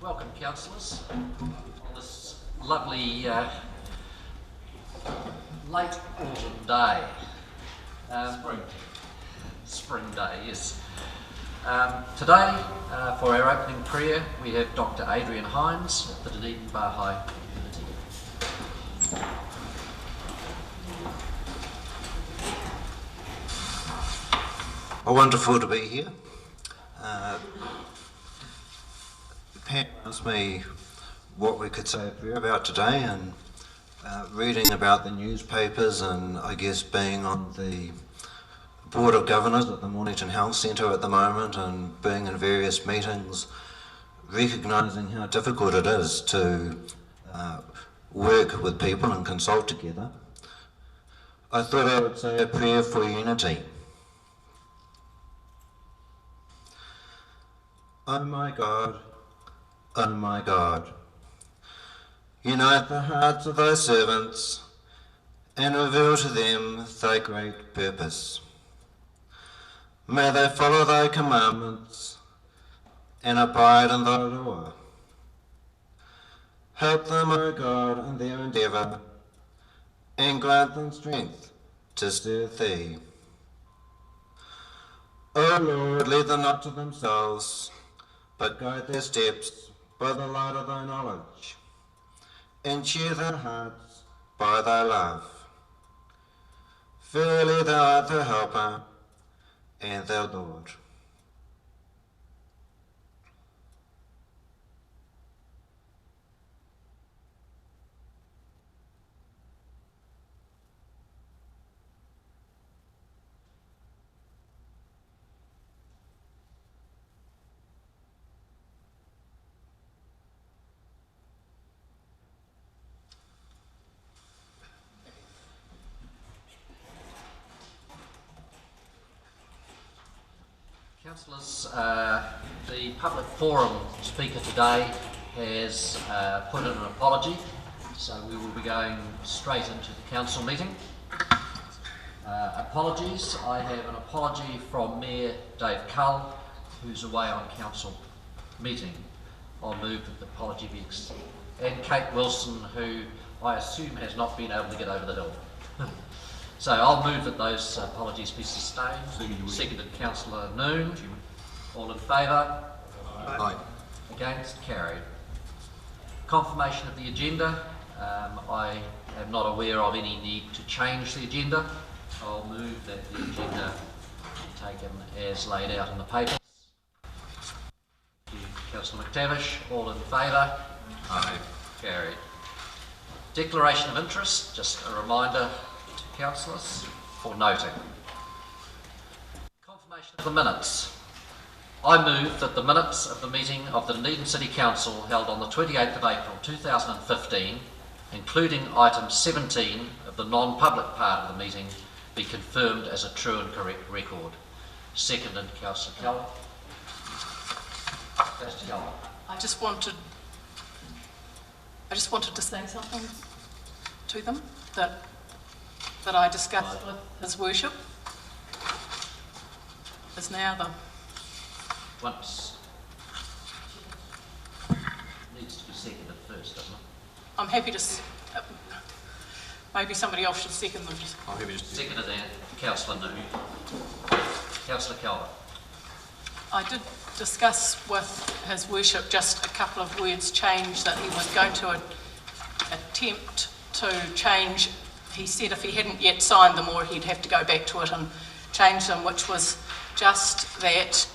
Welcome, councillors, on this lovely late autumn day. Spring day, yes. Today, for our opening prayer, we have Dr. Adrian Hines of the Dunedin Baha'i Community. Wonderful to be here. Pam asked me what we could say a prayer about today, and reading about the newspapers and I guess being on the Board of Governors at the Mornington Health Centre at the moment and being in various meetings, recognising how difficult it is to work with people and consult together, I thought I would say a prayer for unity. Oh my God, unite the hearts of thy servants and reveal to them thy great purpose. May they follow thy commandments and abide in thy law. Help them, O God, in their endeavour, and grant them strength to serve thee. O Lord, lead them not to themselves, but guide their steps by the light of thy knowledge, and cheer their hearts by thy love. Verily thou art their helper, and their Lord. Councillors, the public forum speaker today has put in an apology, so we will be going straight into the council meeting. Apologies. I have an apology from Mayor Dave Cull, who's away on council meeting. I'll move that the apology be extended. And Kate Wilson, who I assume has not been able to get over the hill. So I'll move that those apologies be sustained. Seconded Councillor Noon. All in favour? Aye. Against? Carried. Confirmation of the agenda. I am not aware of any need to change the agenda. I'll move that the agenda be taken as laid out in the papers. Thank you, Councillor McTavish. All in favour? Aye. Carried. Declaration of interest. Just a reminder to councillors for noting. Confirmation of the minutes. I move that the minutes of the meeting of the Dunedin City Council held on the 28th of April 2015, including item 17 of the non-public part of the meeting, be confirmed as a true and correct record. Seconded Councillor Keller. I just wanted to say something to them that I discussed with His Worship. Is now the Once needs to be seconded first, doesn't it? I'm happy to. Maybe somebody else should second them. I'm happy to Seconded then, Councillor Noon. Councillor Calvert. I did discuss with His Worship just a couple of words change that he was going to attempt to change. He said if he hadn't yet signed them, or he'd have to go back to it and change them, which was just that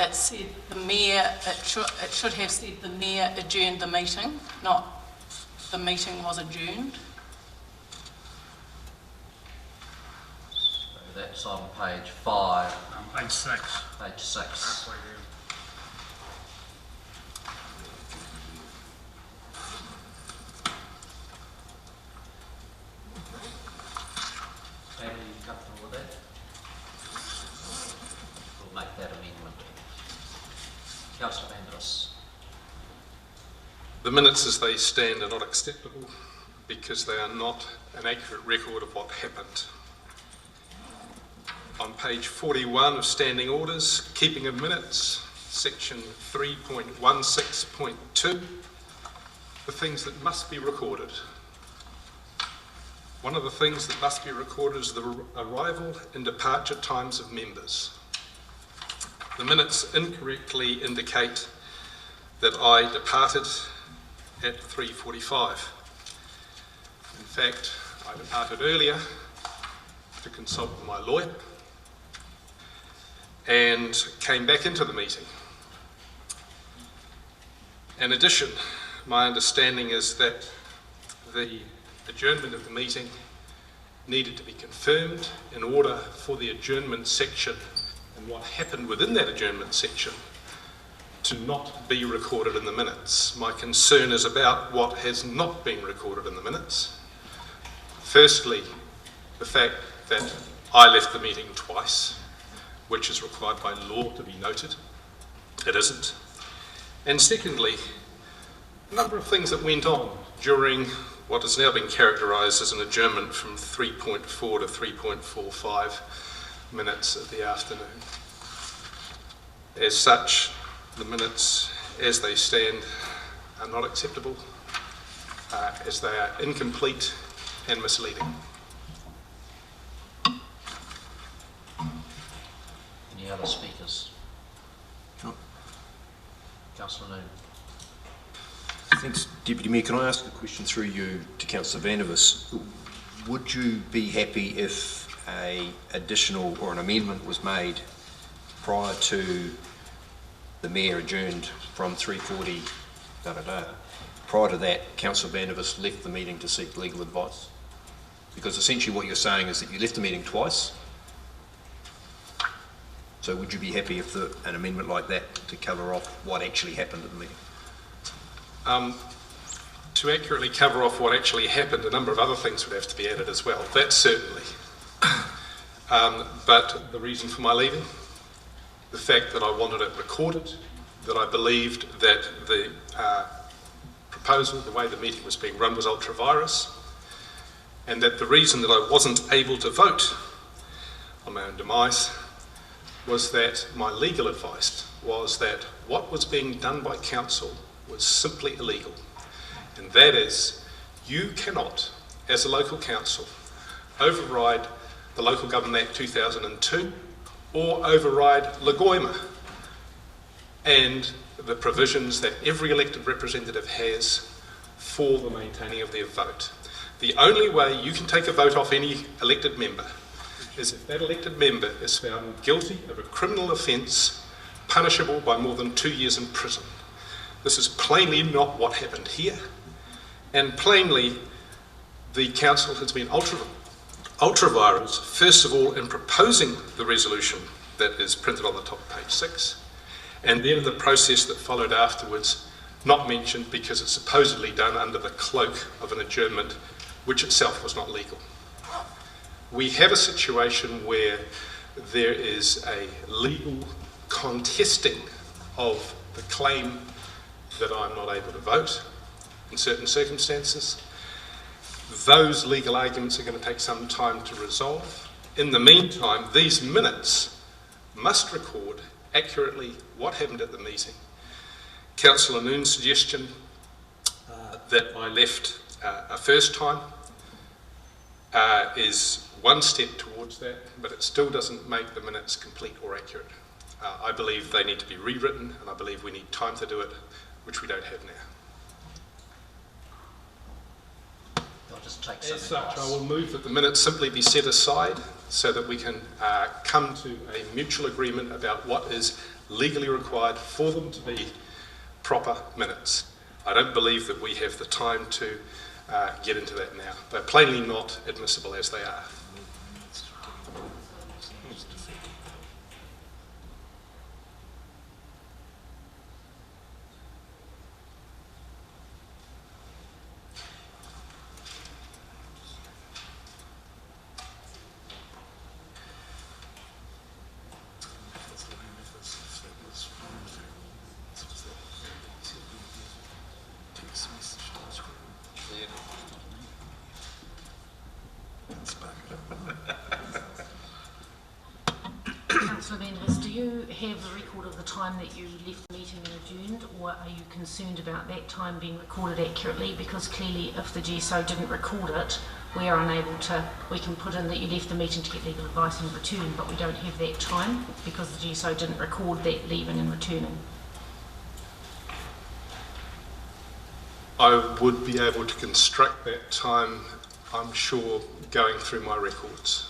it said the mayor, it should have said the mayor adjourned the meeting, not the meeting was adjourned. So that's on page 5. Page 6. Page 6. Halfway down. Are you comfortable with that? We'll make that amendment. Councillor Andrews. The minutes as they stand are not acceptable because they are not an accurate record of what happened. on page 41 of Standing Orders, Keeping of Minutes, section 3.16.2, the things that must be recorded. One of the things that must be recorded is the arrival and departure times of members. The minutes incorrectly indicate that I departed at 3:45. In fact, I departed earlier to consult with my lawyer and came back into the meeting. In addition, my understanding is that the adjournment of the meeting needed to be confirmed in order for the adjournment section and what happened within that adjournment section to not be recorded in the minutes. My concern is about what has not been recorded in the minutes. Firstly, the fact that I left the meeting twice, which is required by law to be noted. It isn't. And secondly, a number of things that went on during what has now been characterised as an adjournment from 3.4 to 3.45 minutes of the afternoon. As such, the minutes as they stand are not acceptable, as they are incomplete and misleading. Any other speakers? No. Councillor Noon. Thanks, Deputy Mayor. Can I ask a question through you to Councillor Vandervis? Would you be happy if an additional or an amendment was made prior to the Mayor adjourned from 3:40, prior to that, Councillor Vandervis left the meeting to seek legal advice? Because essentially what you're saying is that you left the meeting twice. So would you be happy if an amendment like that to cover off what actually happened at the meeting? To accurately cover off what actually happened, a number of other things would have to be added as well. That certainly. But the reason for my leaving, the fact that I wanted it recorded, that I believed that the proposal, the way the meeting was being run, was ultra-virus, and that the reason that I wasn't able to vote on my own demise was that my legal advice was that what was being done by council was simply illegal. And that is, you cannot, as a local council, override the Local Government Act 2002 or override Lagoima and the provisions that every elected representative has for the maintaining of their vote. The only way you can take a vote off any elected member is if that elected member is found guilty of a criminal offence punishable by more than 2 years in prison. This is plainly not what happened here, and plainly the council has been ultra-virus, first of all in proposing the resolution that is printed on the top of page 6, and then the process that followed afterwards, not mentioned because it's supposedly done under the cloak of an adjournment which itself was not legal. We have a situation where there is a legal contesting of the claim that I'm not able to vote in certain circumstances. Those legal arguments are going to take some time to resolve. In the meantime, these minutes must record accurately what happened at the meeting. Councillor Noon's suggestion that I left a first time is one step towards that, but it still doesn't make the minutes complete or accurate. I believe they need to be rewritten, and I believe we need time to do it, which we don't have now. I'll just take As some such, advice. I will move that the minutes simply be set aside so that we can come to a mutual agreement about what is legally required for them to be proper minutes. I don't believe that we have the time to get into that now. They're plainly not admissible as they are. Do you have a record of the time that you left the meeting and adjourned, or are you concerned about that time being recorded accurately? Because clearly if the GSO didn't record it, we are unable to, we can put in that you left the meeting to get legal advice and return, but we don't have that time because the GSO didn't record that leaving and returning. I would be able to construct that time, I'm sure, going through my records.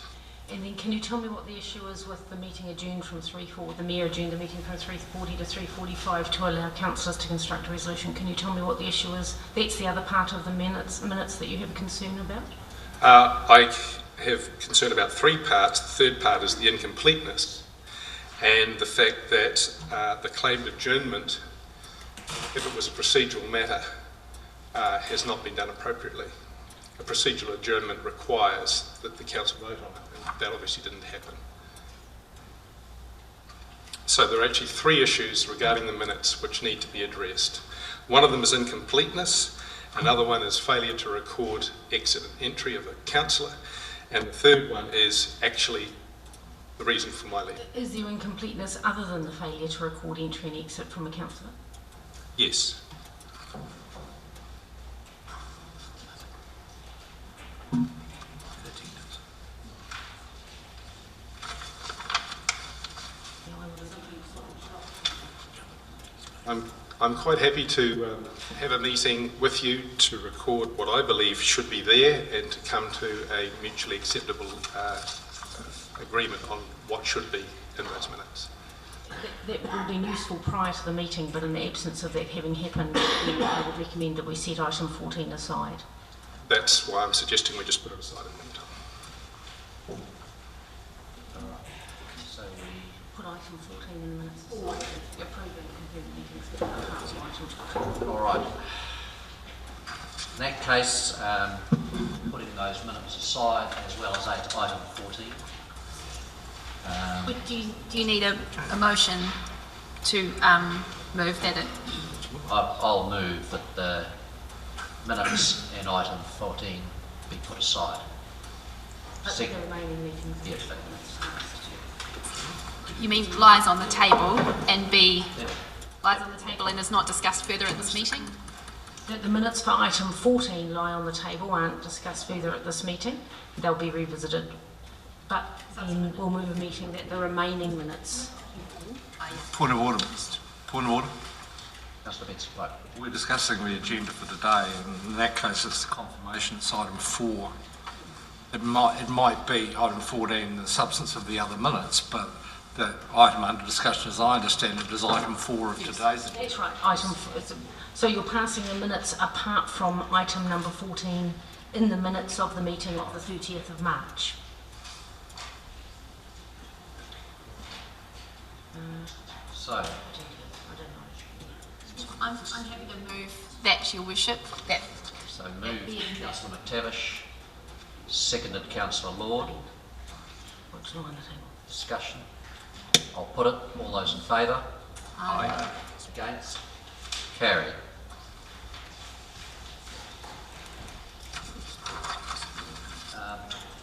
And then can you tell me what the issue is with the meeting adjourned from the Mayor adjourned the meeting from 3:40 to 3:45 to allow councillors to construct a resolution? Can you tell me what the issue is? That's the other part of the minutes that you have a concern about? I have concern about three parts. The third part is the incompleteness and the fact that the claimed adjournment, if it was a procedural matter, has not been done appropriately. A procedural adjournment requires that the council vote on it, and that obviously didn't happen. So there are actually three issues regarding the minutes which need to be addressed. One of them is incompleteness, another one is failure to record exit and entry of a councillor, and the third one is actually the reason for my leave. Is there incompleteness other than the failure to record entry and exit from a councillor? Yes. I'm quite happy to have a meeting with you to record what I believe should be there and to come to a mutually acceptable agreement on what should be in those minutes. That would have been useful prior to the meeting, but in the absence of that having happened, I would recommend that we set item 14 aside. That's why I'm suggesting we just put it aside in the meantime. So we put item 14 in the minutes aside. Approve and complete meetings parts of item 14. All right. In that case, putting those minutes aside as well as item 14. Do you need a motion to move that? I'll move that the minutes in item 14 be put aside. The remaining meetings. Yes. You mean lies on the table and lies on the table and is not discussed further at this meeting? The minutes for item 14 lie on the table, aren't discussed further at this meeting. They'll be revisited. But then we'll move a meeting that the remaining minutes. Point of order, Mr. Point of order. Councillor Benson, right. We're discussing the agenda for today, and in that case it's the confirmation, it's item 4. It might be item 14, the substance of the other minutes, but the item under discussion, as I understand it, is item 4 of today's agenda. That's right, item 4. So you're passing the minutes apart from item number 14 in the minutes of the meeting of the 30th of March. So, I'm happy to move that, Your Worship. So moved Councillor McTavish, seconded Councillor Lord. What's not on the table? Discussion. I'll put it. All those in favour? Aye. Against? Carried.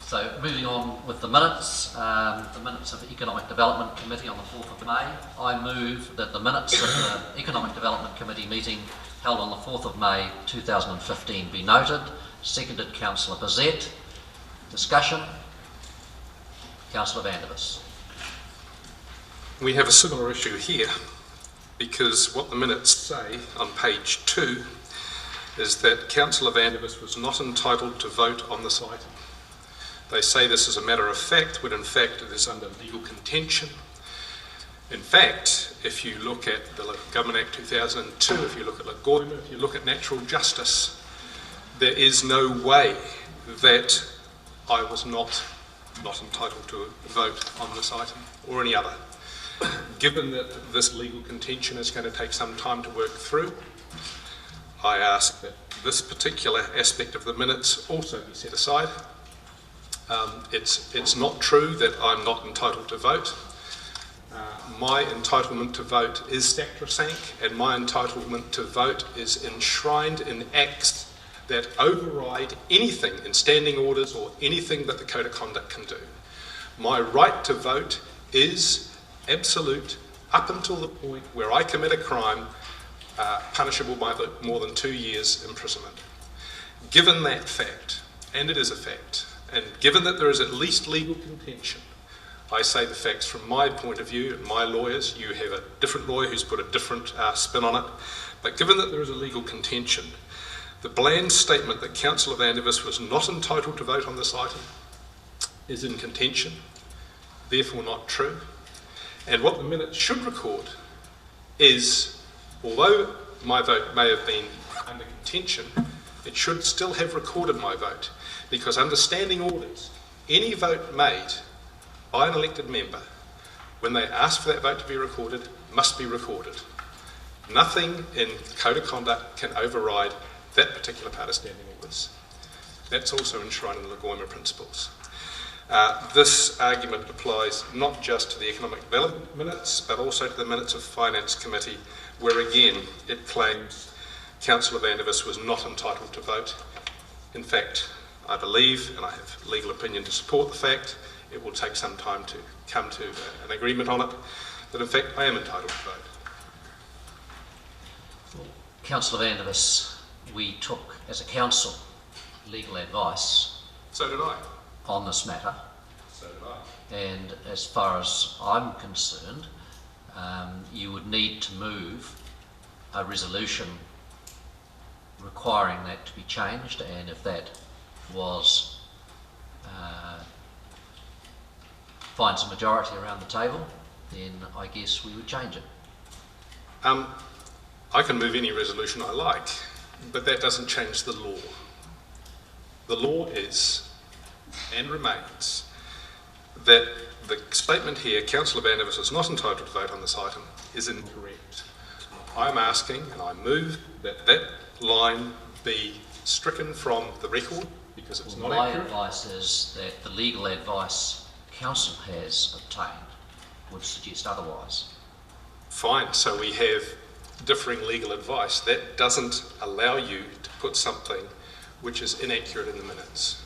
So moving on with the minutes of the Economic Development Committee on the 4th of May. I move that the minutes of the Economic Development Committee meeting held on the 4th of May 2015 be noted. Seconded Councillor Bazette. Discussion. Councillor Vandervis. We have a similar issue here because what the minutes say on page 2 is that Councillor Vandervis was not entitled to vote on this item. They say this is a matter of fact, when in fact it is under legal contention. In fact, if you look at the Local Government Act 2002, if you look at Lagoima, if you look at natural justice, there is no way that I was not entitled to vote on this item or any other. Given that this legal contention is going to take some time to work through, I ask that this particular aspect of the minutes also be set aside. It's not true that I'm not entitled to vote. My entitlement to vote is sacrosanct, and my entitlement to vote is enshrined in acts that override anything in standing orders or anything that the Code of Conduct can do. My right to vote is absolute, up until the point where I commit a crime, punishable by more than 2 years imprisonment. Given that fact, and it is a fact, and given that there is at least legal contention, I say the facts from my point of view, and my lawyers, you have a different lawyer who's put a different spin on it, but given that there is a legal contention, the bland statement that Councillor Van der Vis was not entitled to vote on this item is in contention, therefore not true. And what the minutes should record is, although my vote may have been under contention, it should still have recorded my vote, because under standing orders, any vote made by an elected member, when they ask for that vote to be recorded, must be recorded. Nothing in Code of Conduct can override that particular part of standing orders. That's also enshrined in the Goima Principles. This argument applies not just to the Economic Development minutes, but also to the minutes of Finance Committee, where again it claims Councillor Van der Vis was not entitled to vote. In fact, I believe, and I have legal opinion to support the fact, it will take some time to come to an agreement on it, that in fact I am entitled to vote. Councillor Van der Vis, we took as a council legal advice. So did I. On this matter. So did I. And as far as I'm concerned, you would need to move a resolution requiring that to be changed, and if that was finds a majority around the table, then I guess we would change it. I can move any resolution I like, but that doesn't change the law. The law is, and remains, that the statement here, Councillor Van der Vis is not entitled to vote on this item, is incorrect. I'm asking, and I move, that that line be stricken from the record, because it's not accurate. My advice is that the legal advice Council has obtained would suggest otherwise. Fine, so we have differing legal advice. That doesn't allow you to put something which is inaccurate in the minutes.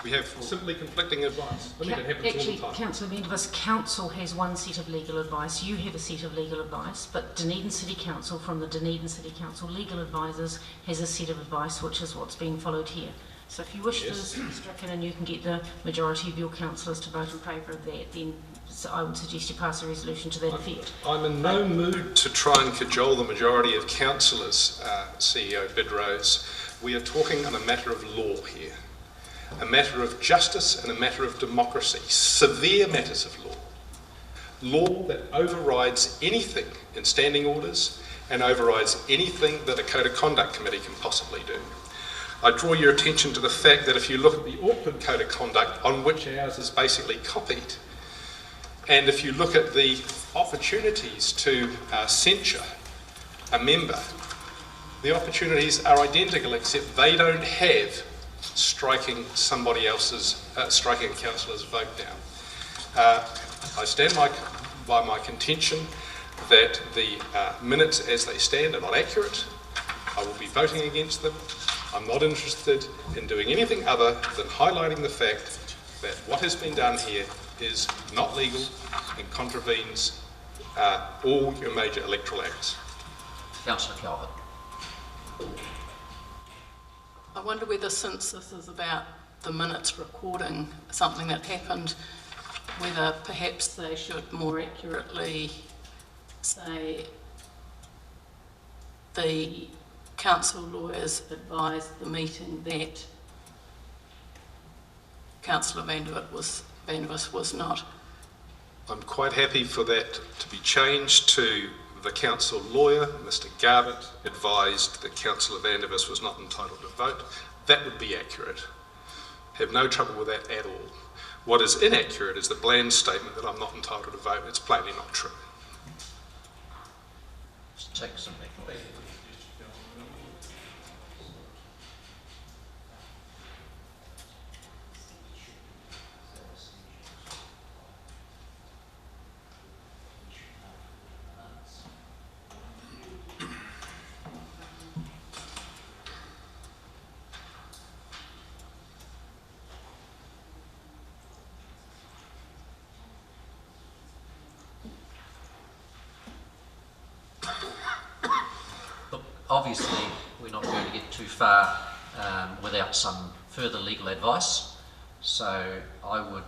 We have simply conflicting advice. I mean, it happens all the time. Councillor Van der Vis, Council has one set of legal advice, you have a set of legal advice, but Dunedin City Council, from the Dunedin City Council Legal Advisors, has a set of advice which is what's being followed here. So if you wish this stricken and you can get the majority of your councillors to vote in favour of that, then I would suggest you pass a resolution to that effect. I'm in no mood to try and cajole the majority of councillors, CEO Bidrose. We are talking on a matter of law here, a matter of justice and a matter of democracy, severe matters of law. Law that overrides anything in standing orders and overrides anything that a Code of Conduct Committee can possibly do. I draw your attention to the fact that if you look at the Auckland Code of Conduct, on which ours is basically copied, and if you look at the opportunities to censure a member, the opportunities are identical, except they don't have striking somebody else's, striking a councillor's vote down. I stand by my contention that the minutes as they stand are not accurate. I will be voting against them. I'm not interested in doing anything other than highlighting the fact that what has been done here is not legal and contravenes all your major electoral acts. Councillor Calvert. I wonder whether, since this is about the minutes recording something that happened, whether perhaps they should more accurately say the council lawyers advised the meeting that Councillor Van der Vis was not. I'm quite happy for that to be changed to the council lawyer, Mr. Garbutt, advised that Councillor Van der Vis was not entitled to vote. That would be accurate. Have no trouble with that at all. What is inaccurate is the bland statement that I'm not entitled to vote. It's plainly not true. Just take some back. obviously we're not going to get too far without some further legal advice. So I would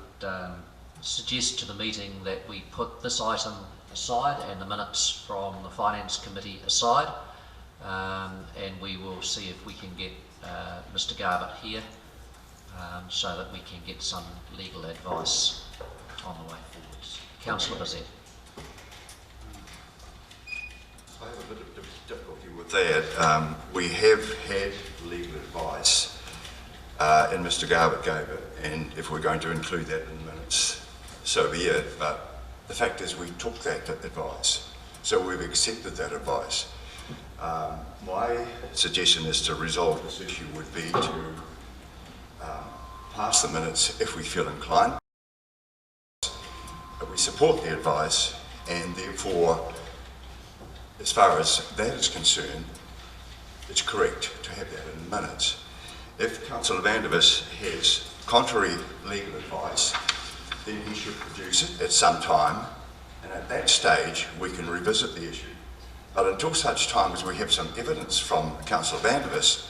suggest to the meeting that we put this item aside and the minutes from the Finance Committee aside, and we will see if we can get Mr. Garbutt here so that we can get some legal advice on the way forwards. Councillor Bazette. I have a bit of difficulty with that. We have had legal advice, and Mr. Garbutt gave it, and if we're going to include that in the minutes, so be it. But the fact is, we took that advice, so we've accepted that advice. My suggestion is to resolve this issue would be to pass the minutes if we feel inclined. We support the advice, and therefore, as far as that is concerned, it's correct to have that in the minutes. If Councillor Vandervis has contrary legal advice, then he should produce it at some time, and at that stage we can revisit the issue. But until such time as we have some evidence from Councillor Vandervis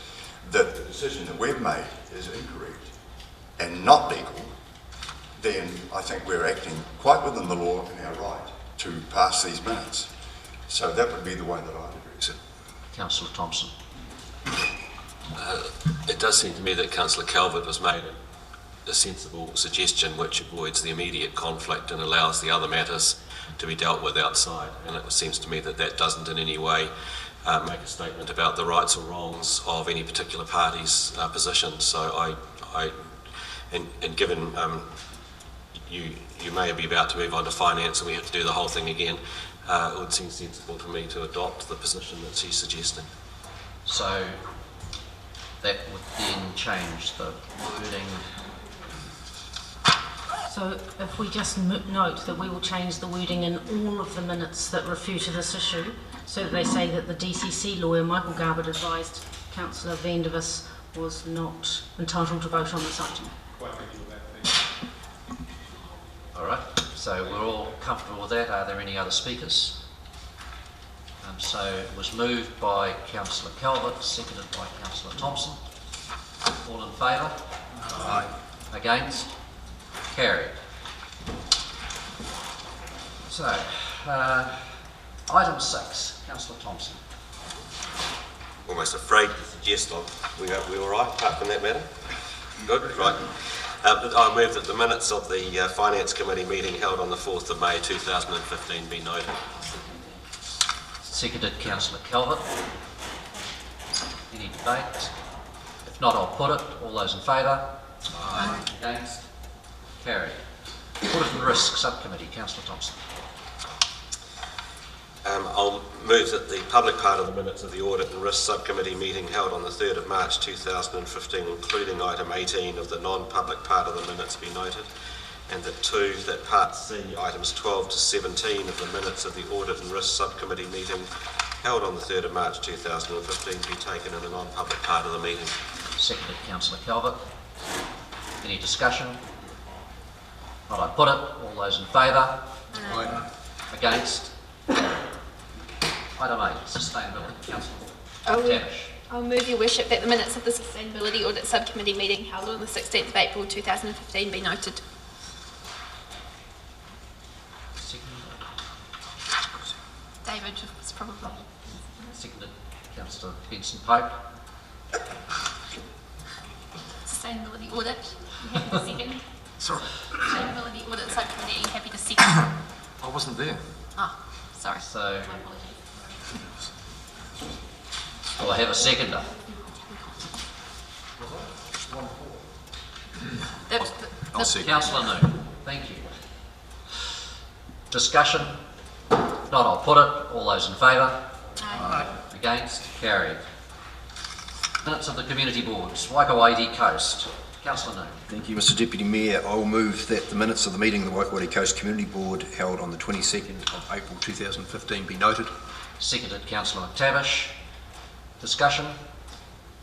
that the decision that we've made is incorrect and not legal, then I think we're acting quite within the law and our right to pass these minutes. So that would be the way that I'd address it. Councillor Thompson. It does seem to me that Councillor Calvert has made a sensible suggestion which avoids the immediate conflict and allows the other matters to be dealt with outside. And it seems to me that that doesn't in any way make a statement about the rights or wrongs of any particular party's position. So and given you may be about to move on to finance and we have to do the whole thing again, it would seem sensible for me to adopt the position that she's suggesting. So that would then change the wording. So if we just note that we will change the wording in all of the minutes that refer to this issue, so that they say that the DCC lawyer, Michael Garbutt, advised Councillor Vandervis was not entitled to vote on this item. All right, so we're all comfortable with that. Are there any other speakers? So it was moved by Councillor Calvert, seconded by Councillor Thompson. All in favour? Aye. Against? Carried. So, item 6, Councillor Thompson. Almost afraid to suggest we all right apart from that matter? Good, right. I move that the minutes of the Finance Committee meeting held on the 4th of May 2015 be noted. Seconded Councillor Calvert. Any debate? If not, I'll put it. All those in favour? Aye. Against? Carried. Audit and Risk Subcommittee, Councillor Thompson. I'll move that the public part of the minutes of the Audit and Risk Subcommittee meeting held on the 3rd of March 2015, including item 18 of the non-public part of the minutes, be noted, and that 2, that part C, items 12 to 17 of the minutes of the Audit and Risk Subcommittee meeting held on the 3rd of March 2015 be taken in the non-public part of the meeting. Seconded Councillor Calvert. Any discussion? Not, I put it. All those in favour? Aye. Against? Item 8, Sustainability, Councillor Tavish. I'll move, Your Worship, that the minutes of the Sustainability Audit Subcommittee meeting held on the 16th of April 2015 be noted. David was probably. Seconded Councillor Benson Pope. Sustainability Audit, you happy to second? Sorry, Sustainability Audit Subcommittee, are you happy to second? I wasn't there. Oh, sorry. So, My apologies. will I have a seconder? I'll second. Councillor Noon. Thank you. Discussion? If not, I'll put it. All those in favour? Aye. Against? Carried. Minutes of the community boards. Waikouaiti Coast. Councillor Noon. Thank you, Mr Deputy Mayor. I will move that the minutes of the meeting of the Waikouaiti Coast Community Board held on the 22nd of April 2015 be noted. Seconded Councillor McTavish. Discussion?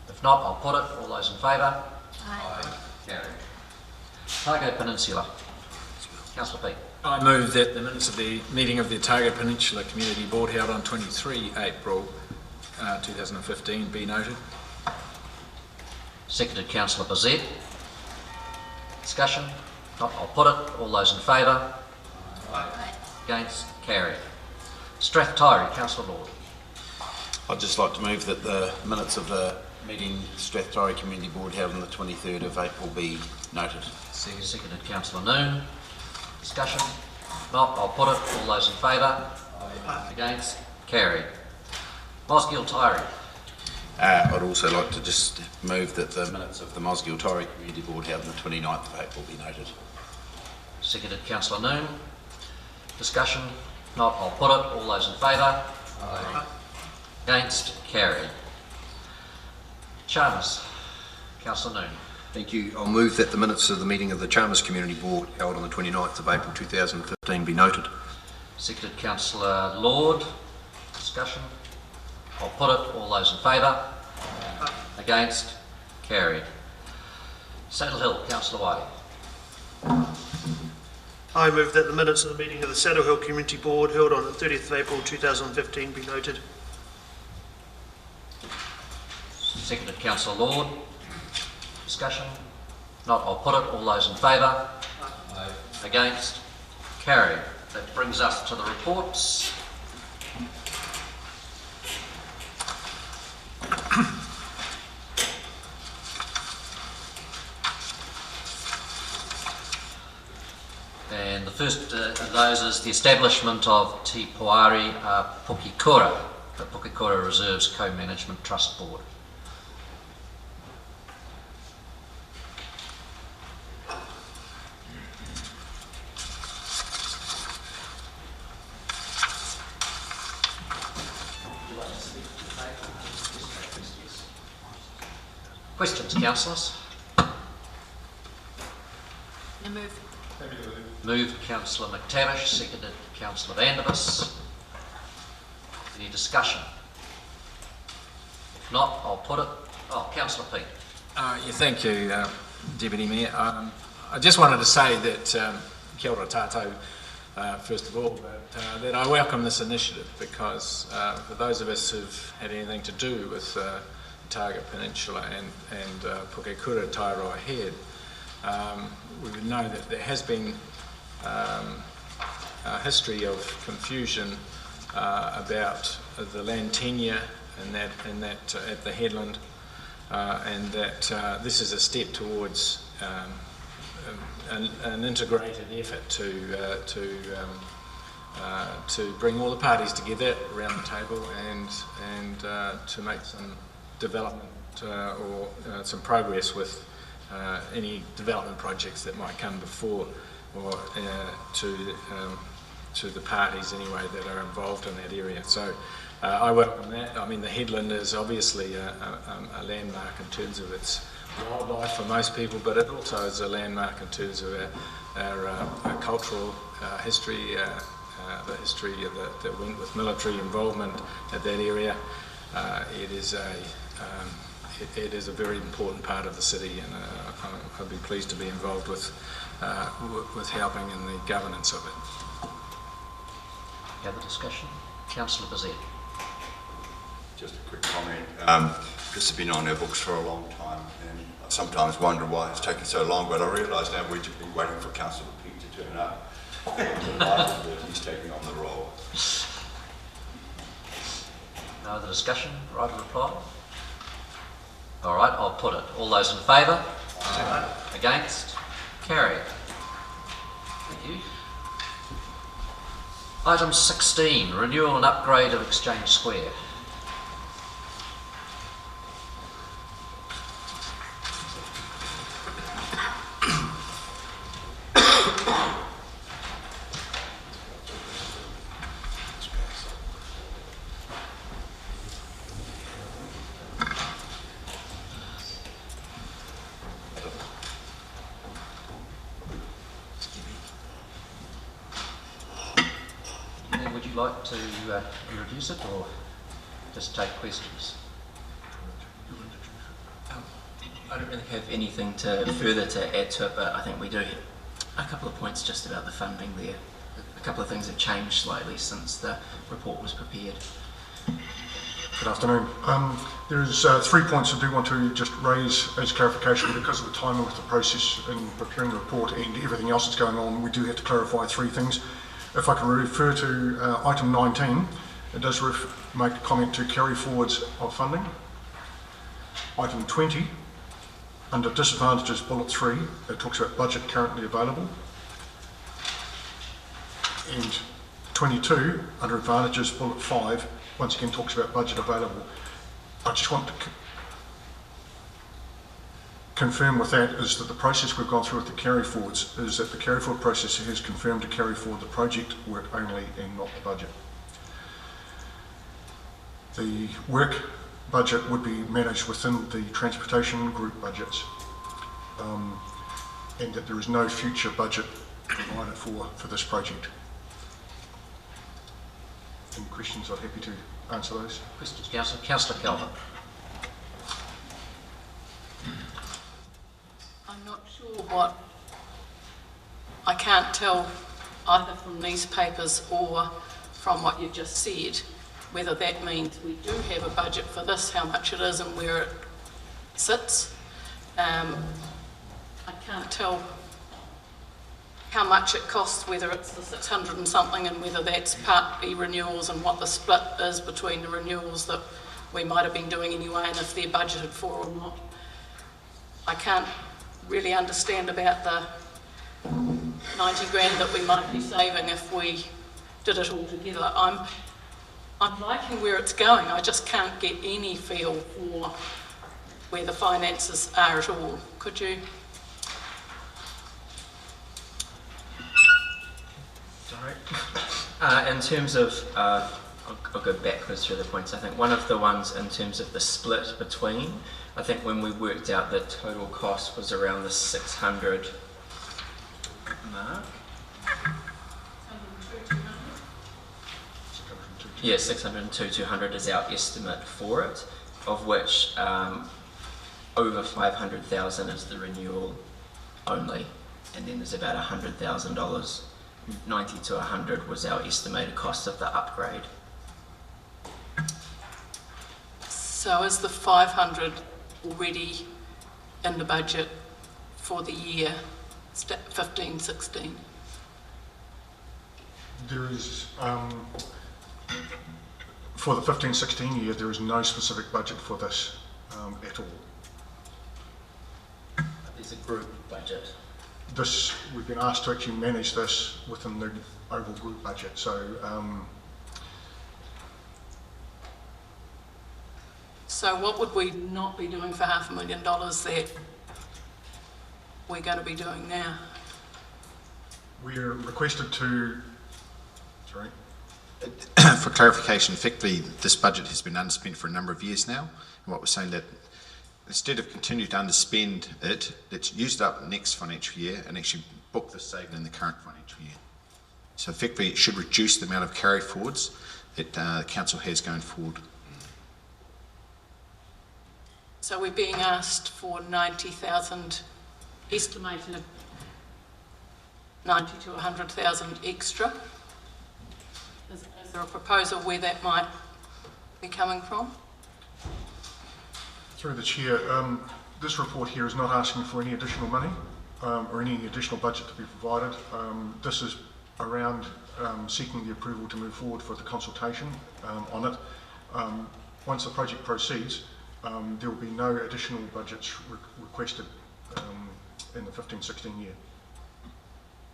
If not, I'll put it. All those in favour? Aye. Carried. Otago Peninsula. Councillor Peake. I move that the minutes of the meeting of the Otago Peninsula Community Board held on 23 April 2015 be noted. Seconded Councillor Bazet. Discussion? Not, I'll put it. All those in favour? Aye. Against? Carried. Strathtyre, Councillor Lord. I'd just like to move that the minutes of the meeting Strathtyre Community Board held on the 23rd of April be noted. Seconded Councillor Noon. Discussion? Not, I'll put it. All those in favour? Aye. Against? Carried. Mosgiel-Tyree. I'd also like to just move that the minutes of the Mosgiel-Tyree Community Board held on the 29th of April be noted. Seconded Councillor Noon. Discussion? Not, I'll put it. All those in favour? Aye. Against? Carried. Chalmers. Councillor Noon. Thank you. I'll move that the minutes of the meeting of the Chalmers Community Board held on the 29th of April 2015 be noted. Seconded Councillor Lord. Discussion? I'll put it. All those in favour? Against? Carried. Saddle Hill, Councillor Wiley. I move that the minutes of the meeting of the Saddle Hill Community Board held on the 30th of April 2015 be noted. Seconded Councillor Lord. Discussion? Not, I'll put it. All those in favour? Aye. Against? Carried. That brings us to the reports. And the first of those is the establishment of Te Poari Pukekura, the Pukekura Reserves Co-Management Trust Board. Questions, councillors? No move. Moved Councillor McTavish, seconded Councillor Vandervis. Any discussion? If not, I'll put it. Oh, Councillor Peake. Yeah, thank you, Deputy Mayor. I just wanted to say that, kia ora tātou, first of all, that I welcome this initiative because for those of us who've had anything to do with Target Peninsula and Pukekura Tairai Head, we would know that there has been a history of confusion about the land tenure and that at the headland, and that this is a step towards an integrated effort to bring all the parties together around the table and to make some development or some progress with any development projects that might come before or to the parties anyway that are involved in that area. So I welcome that. I mean, the headland is obviously a landmark in terms of its wildlife for most people, but it also is a landmark in terms of our cultural history, the history that went with military involvement at that area. It is a very important part of the city, and I'd be pleased to be involved with helping in the governance of it. Any other discussion? Councillor Bazet. Just a quick comment. This has been on our books for a long time, and I sometimes wonder why it's taken so long, but I realise now we've just been waiting for Councillor Peake to turn up. He's taking on the role. No other discussion? Right or reply? All right, I'll put it. All those in favour? Aye. Against? Carried. Thank you. Item 16, renewal and upgrade of Exchange Square. Would you like to introduce it or just take questions? I don't really have anything further to add to it, but I think we do have a couple of points just about the funding there. A couple of things have changed slightly since the report was prepared. Good afternoon. There's 3 points I do want to just raise as clarification because of the timing of the process in preparing the report and everything else that's going on. We do have to clarify 3 things. If I can refer to item 19, it does make a comment to carry forwards of funding. Item 20, under disadvantages, bullet 3, it talks about budget currently available. And 22, under advantages, bullet 5, once again talks about budget available. I just want to confirm with that is that the process we've gone through with the carry forwards is that the carry forward process has confirmed to carry forward the project work only and not the budget. The work budget would be managed within the transportation group budgets, and that there is no future budget provided for this project. Any questions? I'm happy to answer those. Questions, Councillor? Councillor Calvert. I'm not sure what, I can't tell either from these papers or from what you just said, whether that means we do have a budget for this, how much it is and where it sits. I can't tell how much it costs, whether it's the 600 and something and whether that's Part B renewals and what the split is between the renewals that we might have been doing anyway and if they're budgeted for or not. I can't really understand about the 90 grand that we might be saving if we did it all together. I'm liking where it's going, I just can't get any feel for where the finances are at all. Could you? In terms of, I'll go backwards through the points. I think one of the ones in terms of the split between, I think when we worked out the total cost was around the 600 mark. Yeah, 602, 200 is our estimate for it, of which over 500,000 is the renewal only, and then there's about $100,000. 90 to 100 was our estimated cost of the upgrade. So is the 500 already in the budget for the year 15-16? There is, for the 15-16 year, there is no specific budget for this at all. There's a group budget. This, we've been asked to actually manage this within the overall group budget, so so what would we not be doing for $500,000 that we're going to be doing now? we're requested to, sorry. For clarification, effectively, this budget has been underspent for a number of years now, and what we're saying that instead of continuing to underspend it, let's use it up next financial year and actually book the saving in the current financial year. So effectively, it should reduce the amount of carry forwards that the council has going forward. So we're being asked for 90,000, estimated 90 to 100,000 extra. Is there a proposal where that might be coming from? Through the Chair, this report here is not asking for any additional money or any additional budget to be provided. This is around seeking the approval to move forward for the consultation on it. Once the project proceeds, there will be no additional budgets requested in the 15-16 year.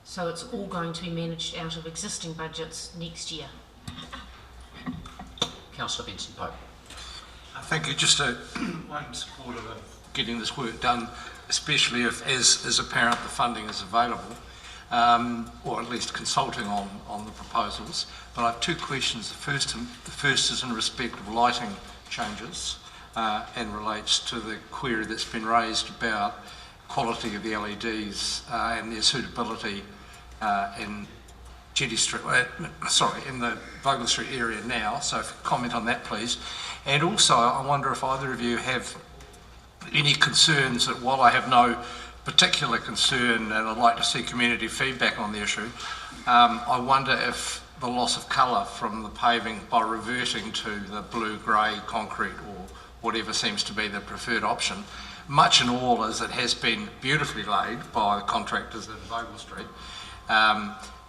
So it's all going to be managed out of existing budgets next year? Councillor Vincent Pope. Thank you. Just one supportive of getting this work done, especially if, as is apparent, the funding is available, or at least consulting on the proposals. But I have 2 questions. The first is in respect of lighting changes and relates to the query that's been raised about quality of the LEDs and their suitability in Jetty Street, in the Vogel Street area now. So if you could comment on that, please. And also, I wonder if either of you have any concerns that, while I have no particular concern and I'd like to see community feedback on the issue, I wonder if the loss of colour from the paving by reverting to the blue-grey concrete or whatever seems to be the preferred option. Much and all as it has been beautifully laid by the contractors in Vogel Street,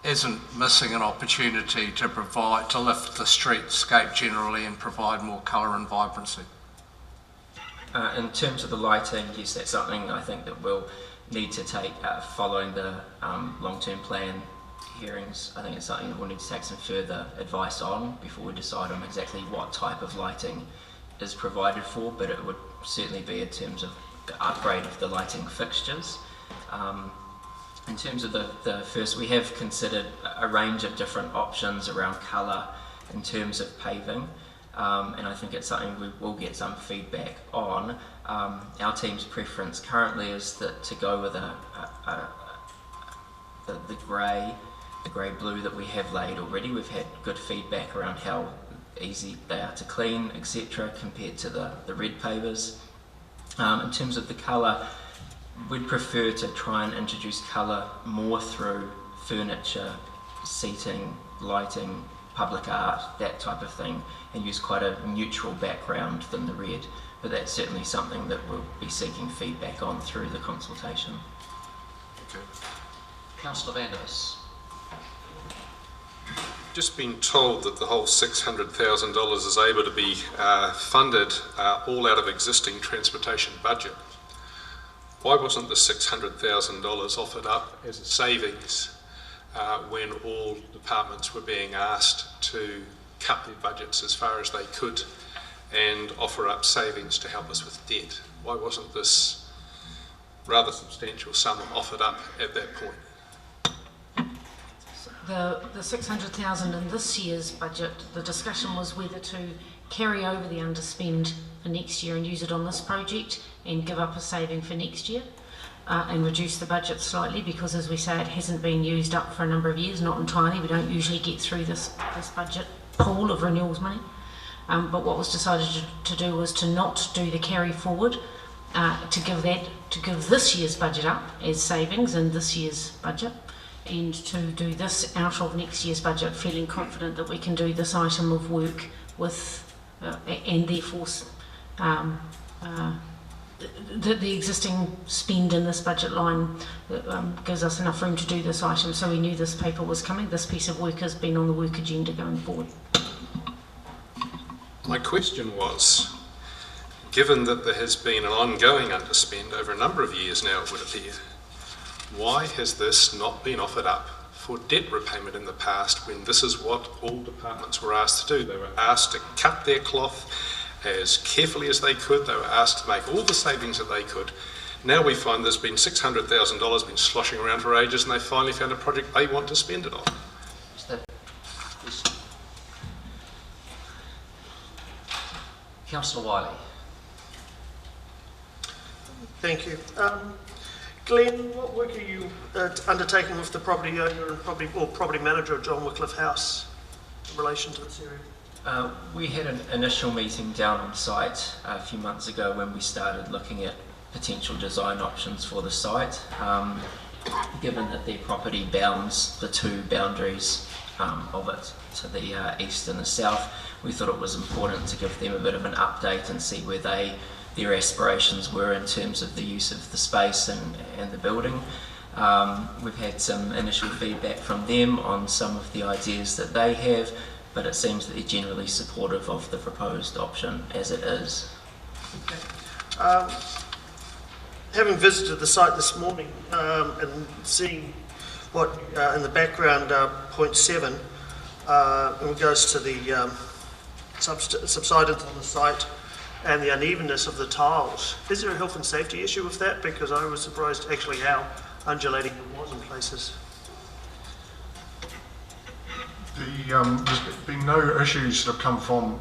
isn't missing an opportunity to lift the streetscape generally and provide more colour and vibrancy. In terms of the lighting, yes, that's something I think that we'll need to take following the long-term plan hearings. I think it's something that we'll need to take some further advice on before we decide on exactly what type of lighting is provided for, but it would certainly be in terms of the upgrade of the lighting fixtures. In terms of the first, we have considered a range of different options around colour in terms of paving, and I think it's something we will get some feedback on. Our team's preference currently is that to go with the grey blue that we have laid already. We've had good feedback around how easy they are to clean, etc., compared to the red pavers. In terms of the colour, we'd prefer to try and introduce colour more through furniture, seating, lighting, public art, that type of thing, and use quite a neutral background than the red. But that's certainly something that we'll be seeking feedback on through the consultation. Okay. Councillor Vanders. Just been told that the whole $600,000 is able to be funded all out of existing transportation budget. Why wasn't the $600,000 offered up as a savings when all departments were being asked to cut their budgets as far as they could and offer up savings to help us with debt? Why wasn't this rather substantial sum offered up at that point? The 600,000 in this year's budget, the discussion was whether to carry over the underspend for next year and use it on this project and give up a saving for next year and reduce the budget slightly, because as we say, it hasn't been used up for a number of years, not entirely. We don't usually get through this budget pool of renewals money. But what was decided to do was to not do the carry forward, to give this year's budget up as savings in this year's budget, and to do this out of next year's budget, feeling confident that we can do this item of work with, and therefore the existing spend in this budget line gives us enough room to do this item. So we knew this paper was coming. This piece of work has been on the work agenda going forward. My question was, given that there has been an ongoing underspend over a number of years now, it would appear, why has this not been offered up for debt repayment in the past, when this is what all departments were asked to do? They were asked to cut their cloth as carefully as they could. They were asked to make all the savings that they could. Now we find there's been $600,000 been sloshing around for ages, and they finally found a project they want to spend it on. Councillor Wiley. Thank you. Glenn, what work are you undertaking with the property owner and property manager of John Wycliffe House in relation to this area? We had an initial meeting down on site a few months ago when we started looking at potential design options for the site. Given that their property bounds the two boundaries of it, to the east and the south, we thought it was important to give them a bit of an update and see where their aspirations were in terms of the use of the space and the building. We've had some initial feedback from them on some of the ideas that they have, but it seems that they're generally supportive of the proposed option as it is. Okay. Having visited the site this morning and seeing what in the background, point 7, in regards to the subsidence on the site and the unevenness of the tiles, is there a health and safety issue with that? Because I was surprised actually how undulating it was in places. There's been no issues that have come from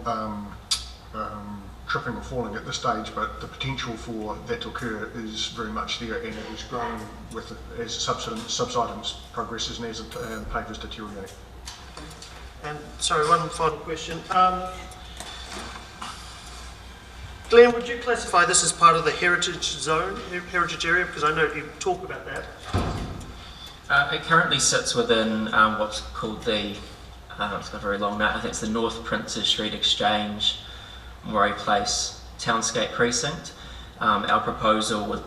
tripping or falling at this stage, but the potential for that to occur is very much there, and it is growing with as subsidence progresses and as pavers deteriorate. And sorry, one final question. Glenn, would you classify this as part of the heritage zone, heritage area? Because I know you talk about that. It currently sits within what's called the it's got a very long note, I think it's the North Princes Street Exchange, Moray Place Townscape Precinct. Our proposal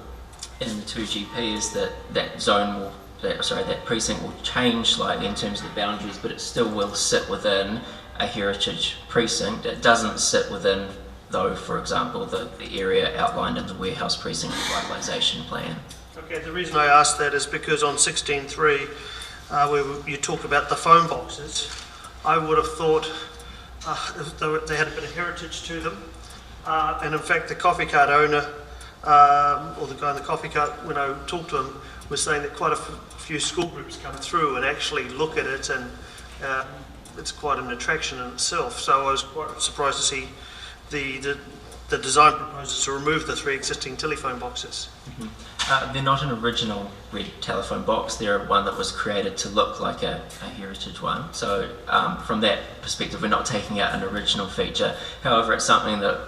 in the 2GP is that that precinct will change slightly in terms of the boundaries, but it still will sit within a heritage precinct. It doesn't sit within, though, for example, the area outlined in the warehouse precinct revitalisation plan. Okay, the reason I asked that is because on 16.3, where you talk about the phone boxes, I would have thought if they had a bit of heritage to them, and in fact the coffee cart owner, or the guy in the coffee cart, when I talked to him, was saying that quite a few school groups come through and actually look at it, and it's quite an attraction in itself. So I was quite surprised to see the design proposes to remove the 3 existing telephone boxes. They're not an original red telephone box, they're one that was created to look like a heritage one. So from that perspective, we're not taking out an original feature. However, it's something that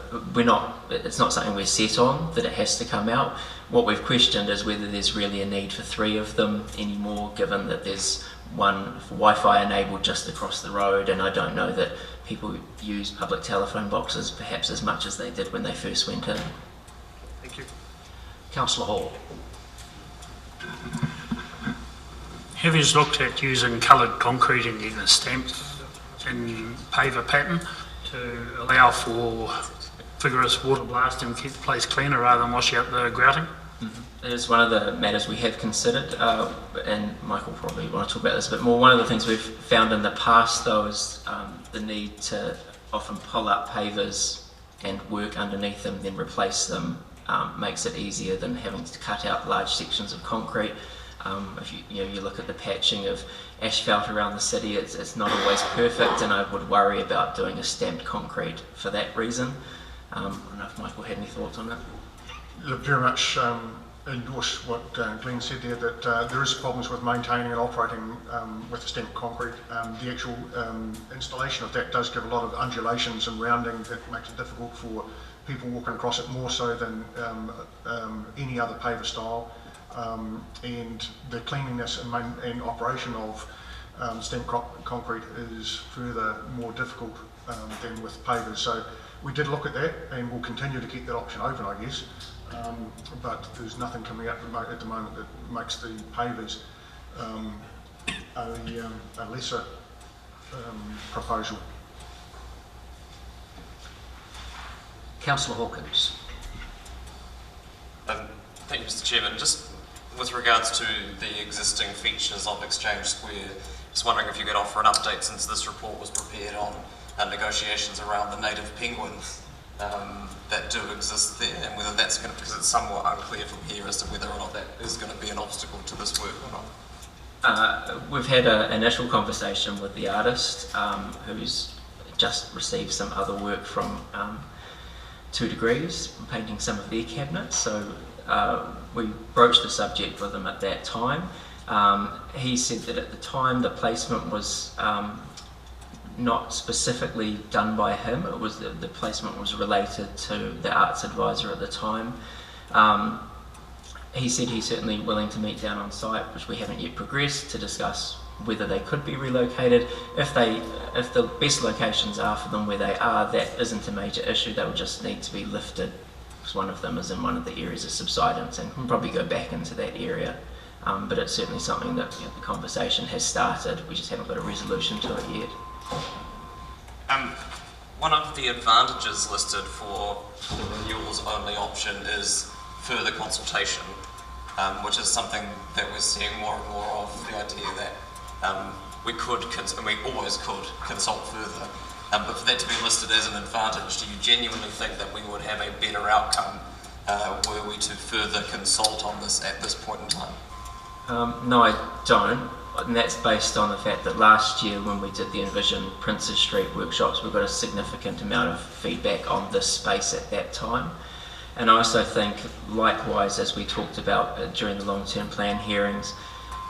it's not something we're set on, that it has to come out. What we've questioned is whether there's really a need for 3 of them anymore, given that there's one Wi-Fi enabled just across the road, and I don't know that people use public telephone boxes perhaps as much as they did when they first went in. Thank you. Councillor Hall. Have you looked at using coloured concrete and getting a stamped in paver pattern to allow for vigorous water blast and keep the place cleaner rather than washing out the grouting? It is one of the matters we have considered, and Michael probably want to talk about this a bit more. One of the things we've found in the past, though, is the need to often pull up pavers and work underneath them, then replace them. Makes it easier than having to cut out large sections of concrete. If you look at the patching of asphalt around the city, it's not always perfect, and I would worry about doing a stamped concrete for that reason. I don't know if Michael had any thoughts on that. Look, very much endorse what Glenn said there, that there is problems with maintaining and operating with the stamped concrete. The actual installation of that does give a lot of undulations and rounding that makes it difficult for people walking across it, more so than any other paver style. And the cleanliness and operation of stamped concrete is further more difficult than with pavers. So we did look at that, and we'll continue to keep that option open, I guess. But there's nothing coming up at the moment that makes the pavers a lesser proposal. Councillor Hawkins. Thank you, Mr. Chairman. Just with regards to the existing features of Exchange Square, just wondering if you could offer an update since this report was prepared on negotiations around the native penguins that do exist there, and whether that's going to, because it's somewhat unclear from here as to whether or not that is going to be an obstacle to this work or not. We've had an initial conversation with the artist who's just received some other work from 2 Degrees, painting some of their cabinets, so we broached the subject with him at that time. He said that at the time the placement was not specifically done by him. It was the placement was related to the arts advisor at the time. He said he's certainly willing to meet down on site, which we haven't yet progressed, to discuss whether they could be relocated. If the best locations are for them where they are, that isn't a major issue. They'll just need to be lifted, because one of them is in one of the areas of subsidence and can probably go back into that area. But it's certainly something that the conversation has started. We just haven't got a resolution to it yet. One of the advantages listed for the renewals only option is further consultation, which is something that we're seeing more and more of, the idea that we could, and we always could, consult further. But for that to be listed as an advantage, do you genuinely think that we would have a better outcome were we to further consult on this at this point in time? No, I don't. And that's based on the fact that last year when we did the Envision Princes Street workshops, we got a significant amount of feedback on this space at that time. And I also think, likewise, as we talked about during the long-term plan hearings,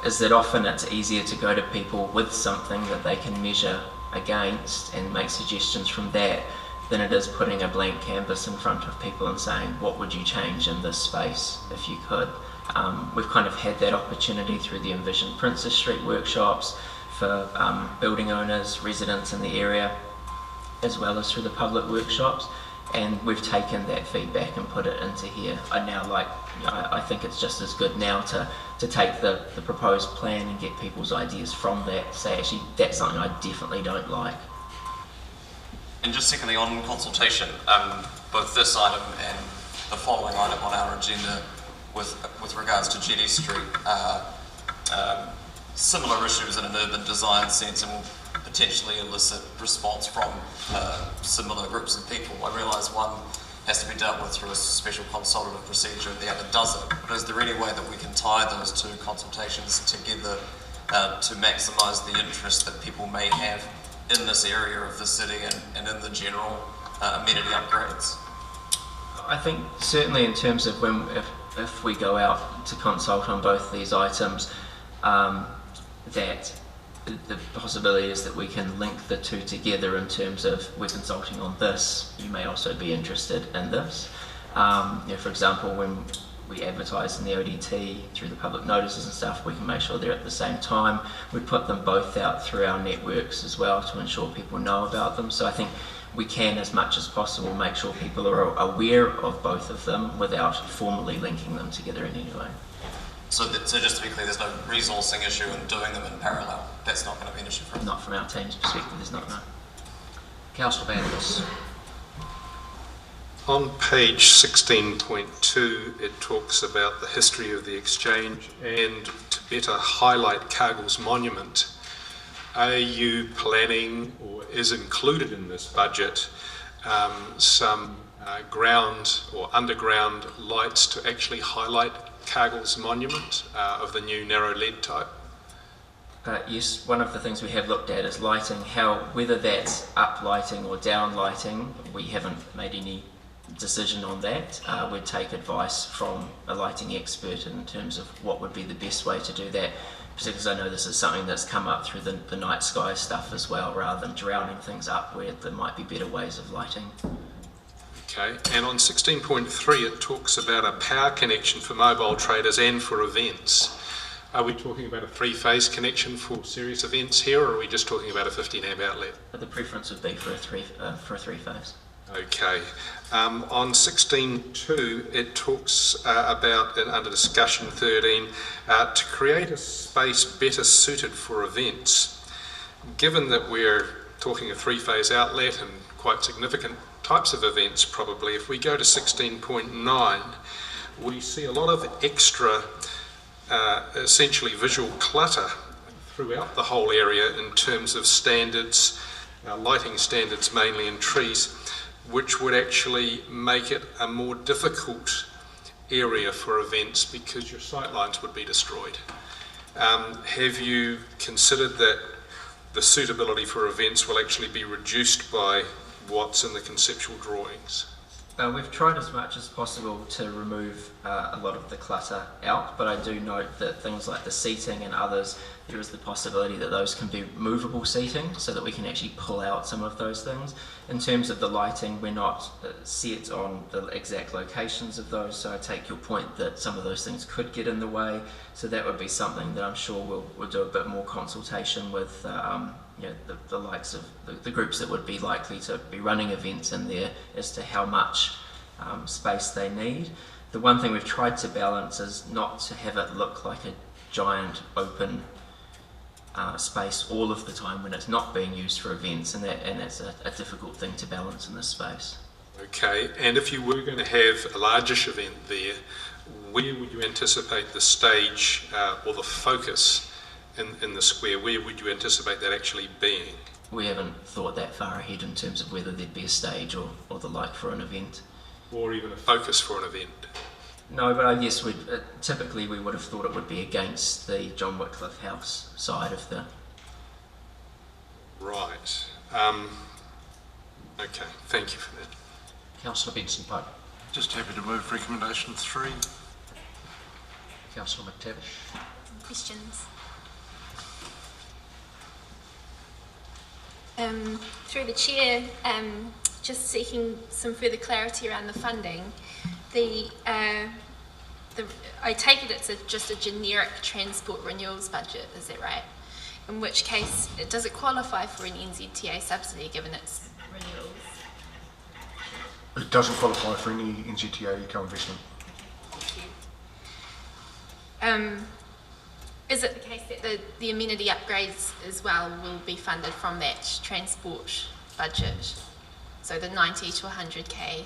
is that often it's easier to go to people with something that they can measure against and make suggestions from that than it is putting a blank canvas in front of people and saying, what would you change in this space if you could? We've kind of had that opportunity through the Envision Princes Street workshops, for building owners, residents in the area, as well as through the public workshops. And we've taken that feedback and put it into here. I think it's just as good now to take the proposed plan and get people's ideas from that, say actually that's something I definitely don't like. And just secondly, on consultation, both this item and the following item on our agenda with regards to Jetty Street similar issues in an urban design sense and will potentially elicit response from similar groups of people. I realise one has to be dealt with through a special consultative procedure and the other doesn't, but is there any way that we can tie those two consultations together to maximise the interest that people may have in this area of the city and in the general amenity upgrades? I think certainly in terms of if we go out to consult on both these items, that the possibility is that we can link the two together in terms of we're consulting on this, you may also be interested in this. For example, when we advertise in the ODT through the public notices and stuff, we can make sure they're at the same time. We put them both out through our networks as well to ensure people know about them. So I think we can, as much as possible, make sure people are aware of both of them without formally linking them together in any way. So just to be clear, there's no resourcing issue in doing them in parallel. That's not going to be an issue for us. Not from our team's perspective, there's not, no. Councillor Vanders. On page 16.2, it talks about the history of the exchange and to better highlight Cargill's monument. Are you planning, or is included in this budget, some ground or underground lights to actually highlight Cargill's monument of the new narrow lead type? Yes, one of the things we have looked at is lighting. Whether that's up lighting or down lighting, we haven't made any decision on that. We'd take advice from a lighting expert in terms of what would be the best way to do that, because I know this is something that's come up through the night sky stuff as well, rather than drowning things up where there might be better ways of lighting. Okay, and on 16.3 it talks about a power connection for mobile traders and for events. Are we talking about a three-phase connection for serious events here, or are we just talking about a 15 amp outlet? The preference would be for a three-phase. Okay. On 16.2 it talks about, under discussion 13, to create a space better suited for events. Given that we're talking a three-phase outlet and quite significant types of events probably, if we go to 16.9, we see a lot of extra essentially visual clutter throughout the whole area in terms of standards, lighting standards mainly in trees, which would actually make it a more difficult area for events because your sightlines would be destroyed. Have you considered that the suitability for events will actually be reduced by what's in the conceptual drawings? We've tried as much as possible to remove a lot of the clutter out, but I do note that things like the seating and others, there is the possibility that those can be movable seating so that we can actually pull out some of those things. In terms of the lighting, we're not set on the exact locations of those, so I take your point that some of those things could get in the way, so that would be something that I'm sure we'll do a bit more consultation with the likes of the groups that would be likely to be running events in there as to how much space they need. The one thing we've tried to balance is not to have it look like a giant open space all of the time when it's not being used for events, and that's a difficult thing to balance in this space. Okay, and if you were going to have a largish event there, where would you anticipate the stage or the focus in the square? Where would you anticipate that actually being? We haven't thought that far ahead in terms of whether there'd be a stage or the like for an event. Or even a focus for an event? No, but I guess typically we would have thought it would be against the John Wycliffe House side of the... Right. Okay, thank you for that. Councillor Benson-Pope. Just happy to move recommendation 3. Councillor McTavish. Questions? Through the chair, just seeking some further clarity around the funding. I take it it's just a generic transport renewals budget, is that right? in which case, does it qualify for an NZTA subsidy given its renewals? It doesn't qualify for any NZTA co-investment. Is it the case that the amenity upgrades as well will be funded from that transport budget? So the 90 to 100k,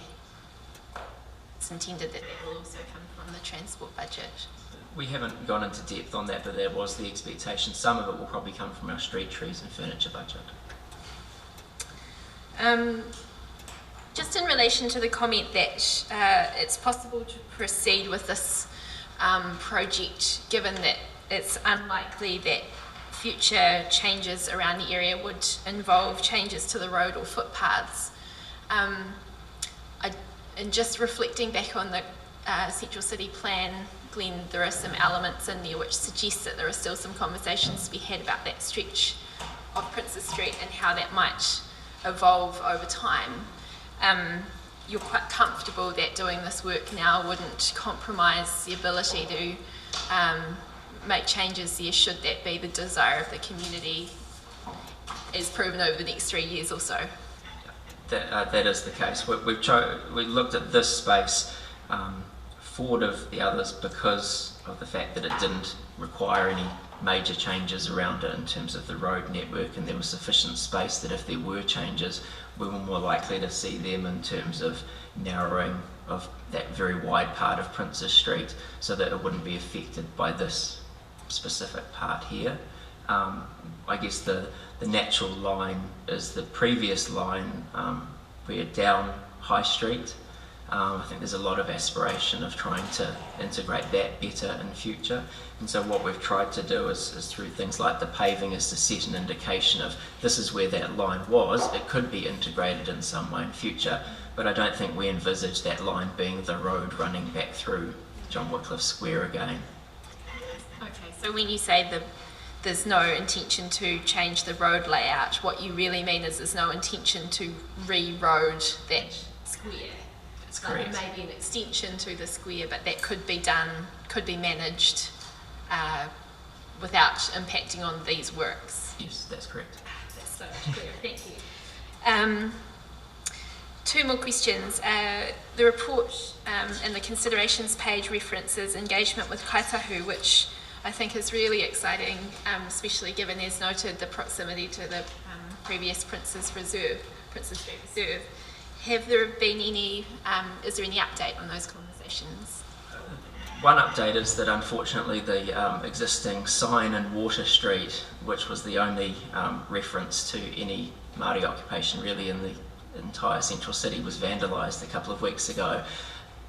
it's intended that that will also come from the transport budget. We haven't gone into depth on that, but that was the expectation. Some of it will probably come from our street trees and furniture budget. Just in relation to the comment that it's possible to proceed with this project, given that it's unlikely that future changes around the area would involve changes to the road or footpaths. And just reflecting back on the Central City Plan, Glenn, there are some elements in there which suggest that there are still some conversations to be had about that stretch of Princes Street and how that might evolve over time. You're quite comfortable that doing this work now wouldn't compromise the ability to make changes there should that be the desire of the community as proven over the next 3 years or so? That is the case. We looked at this space forward of the others because of the fact that it didn't require any major changes around it in terms of the road network, and there was sufficient space that if there were changes, we were more likely to see them in terms of narrowing of that very wide part of Princes Street so that it wouldn't be affected by this specific part here. I guess the natural line is the previous line where down High Street. I think there's a lot of aspiration of trying to integrate that better in future, and so what we've tried to do is through things like the paving is to set an indication of this is where that line was. It could be integrated in some way in future, but I don't think we envisage that line being the road running back through John Wycliffe Square again. Okay, so when you say there's no intention to change the road layout, what you really mean is there's no intention to re-road that square. That's correct. Like maybe an extension to the square, but that could be done, could be managed without impacting on these works. Yes, that's correct. That's so clear, thank you. Two more questions. The report and the considerations page references engagement with Kaitahu, which I think is really exciting, especially given as noted the proximity to the previous Princes Street Reserve. Have there been any, is there any update on those conversations? One update is that unfortunately the existing sign in Water Street, which was the only reference to any Māori occupation really in the entire central city, was vandalised a couple of weeks ago.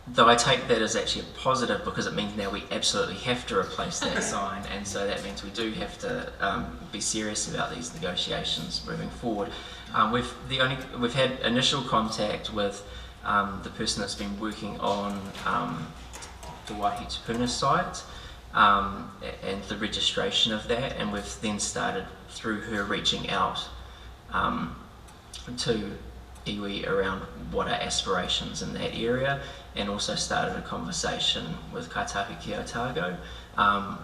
Though I take that as actually a positive because it means now we absolutely have to replace that sign, and so that means we do have to be serious about these negotiations moving forward. We've had initial contact with the person that's been working on the Waihi Tupuna site and the registration of that, and we've then started through her reaching out to iwi around what are aspirations in that area, and also started a conversation with Kaitahu ki Otago.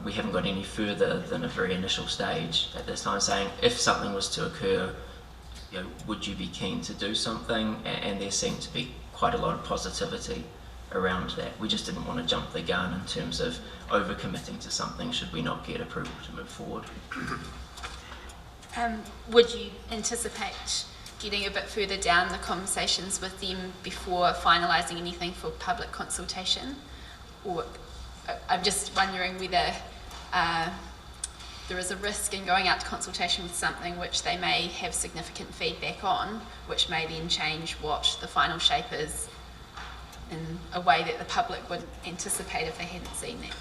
We haven't got any further than a very initial stage at this time, saying if something was to occur, would you be keen to do something? And there seemed to be quite a lot of positivity around that. We just didn't want to jump the gun in terms of overcommitting to something should we not get approval to move forward. Would you anticipate getting a bit further down the conversations with them before finalising anything for public consultation? Or I'm just wondering whether there is a risk in going out to consultation with something which they may have significant feedback on, which may then change what the final shape is in a way that the public would anticipate if they hadn't seen that.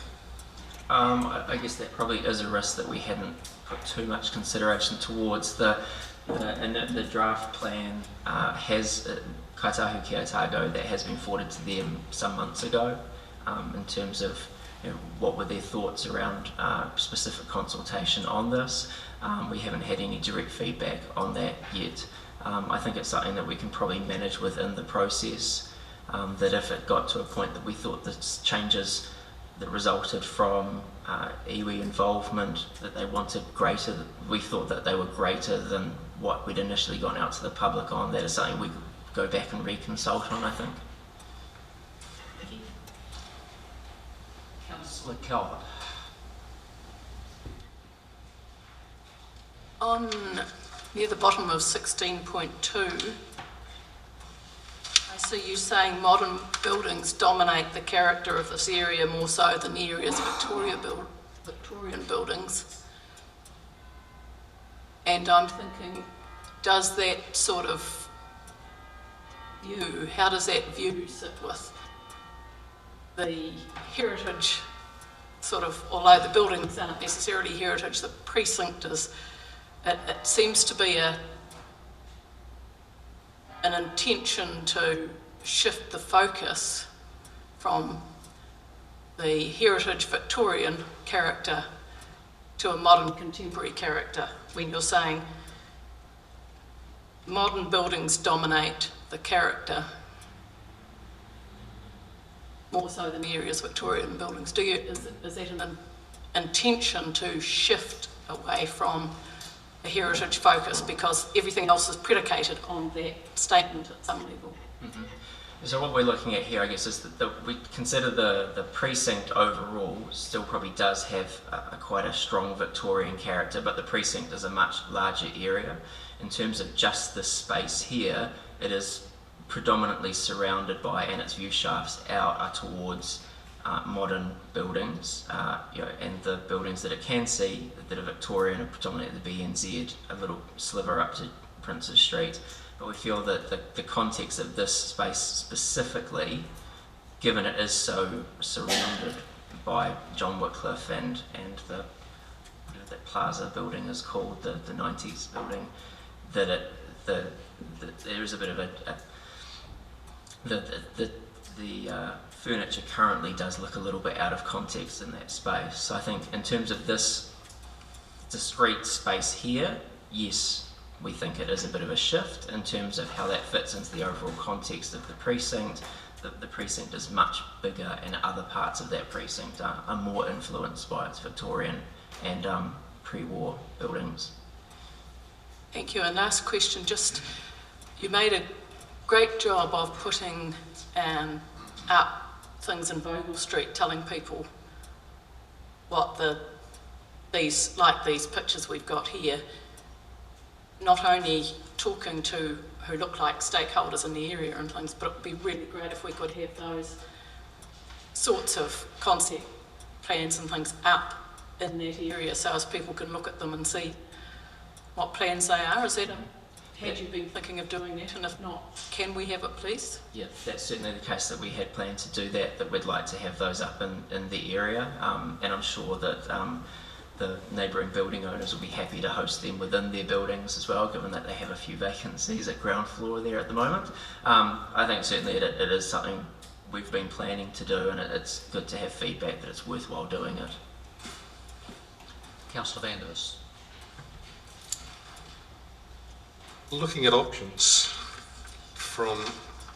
I guess that probably is a risk that we hadn't put too much consideration towards. The draft plan has Kaitahu ki Otago that has been forwarded to them some months ago in terms of what were their thoughts around specific consultation on this. We haven't had any direct feedback on that yet. I think it's something that we can probably manage within the process, that if it got to a point that we thought the changes that resulted from iwi involvement, that they wanted greater. We thought that they were greater than what we'd initially gone out to the public on. That is something we could go back and reconsult on, I think. Councillor Calvert. On near the bottom of 16.2, I see you saying modern buildings dominate the character of this area more so than the area's Victorian buildings. And I'm thinking, does that sort of view, how does that view sit with the heritage sort of, although the buildings aren't necessarily heritage, the precinct is, it seems to be an intention to shift the focus from the heritage Victorian character to a modern contemporary character, when you're saying modern buildings dominate the character more so than the area's Victorian buildings. Is that an intention to shift away from a heritage focus because everything else is predicated on that statement at some level? Mm-hmm. So what we're looking at here, I guess, is that we consider the precinct overall still probably does have quite a strong Victorian character, but the precinct is a much larger area. In terms of just this space here, it is predominantly surrounded by, and its view shafts out are towards modern buildings, and the buildings that it can see that are Victorian are predominantly the BNZ, a little sliver up to Princes Street. But we feel that the context of this space specifically, given it is so surrounded by John Wycliffe and the that plaza building is called, the 90s building, that there is a bit of the furniture currently does look a little bit out of context in that space. So I think in terms of this discrete space here, yes, we think it is a bit of a shift. In terms of how that fits into the overall context of the precinct, the precinct is much bigger, and other parts of that precinct are more influenced by its Victorian and pre-war buildings. Thank you. And last question, just you made a great job of putting up things in Bogle Street, telling people what these pictures we've got here, not only talking to who look like stakeholders in the area and things, but it would be really great if we could have those sorts of concept plans and things up in that area so as people can look at them and see what plans they are. Had you been thinking of doing that, and if not, can we have it, please? Yeah, that's certainly the case, that we had planned to do that we'd like to have those up in the area, and I'm sure that the neighbouring building owners will be happy to host them within their buildings as well, given that they have a few vacancies at ground floor there at the moment. I think certainly it is something we've been planning to do, and it's good to have feedback that it's worthwhile doing it. Councillor Vanders. Looking at options from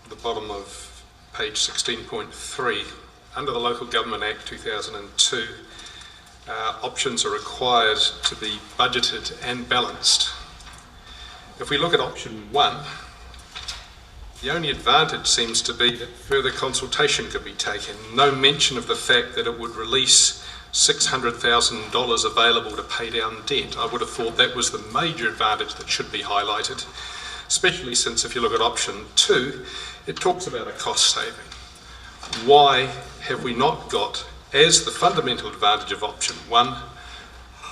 the bottom of page 16.3, under the Local Government Act 2002, options are required to be budgeted and balanced. If we look at option 1, the only advantage seems to be that further consultation could be taken. No mention of the fact that it would release $600,000 available to pay down debt. I would have thought that was the major advantage that should be highlighted, especially since if you look at option 2, it talks about a cost saving. Why have we not got, as the fundamental advantage of option 1,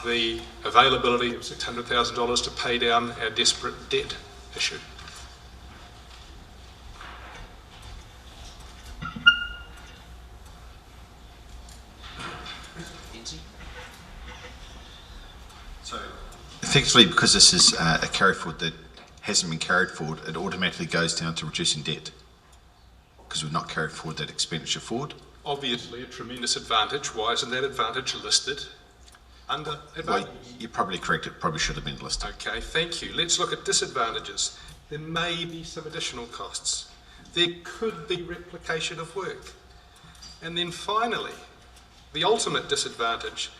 the availability of $600,000 to pay down our desperate debt issue? Effectively, because this is a carry forward that hasn't been carried forward, it automatically goes down to reducing debt, because we've not carried forward that expenditure forward. Obviously a tremendous advantage. Why isn't that advantage listed under advantage? Well, you're probably correct, it probably should have been listed. Okay, thank you. Let's look at disadvantages. There may be some additional costs. There could be replication of work. And then finally, The ultimate disadvantage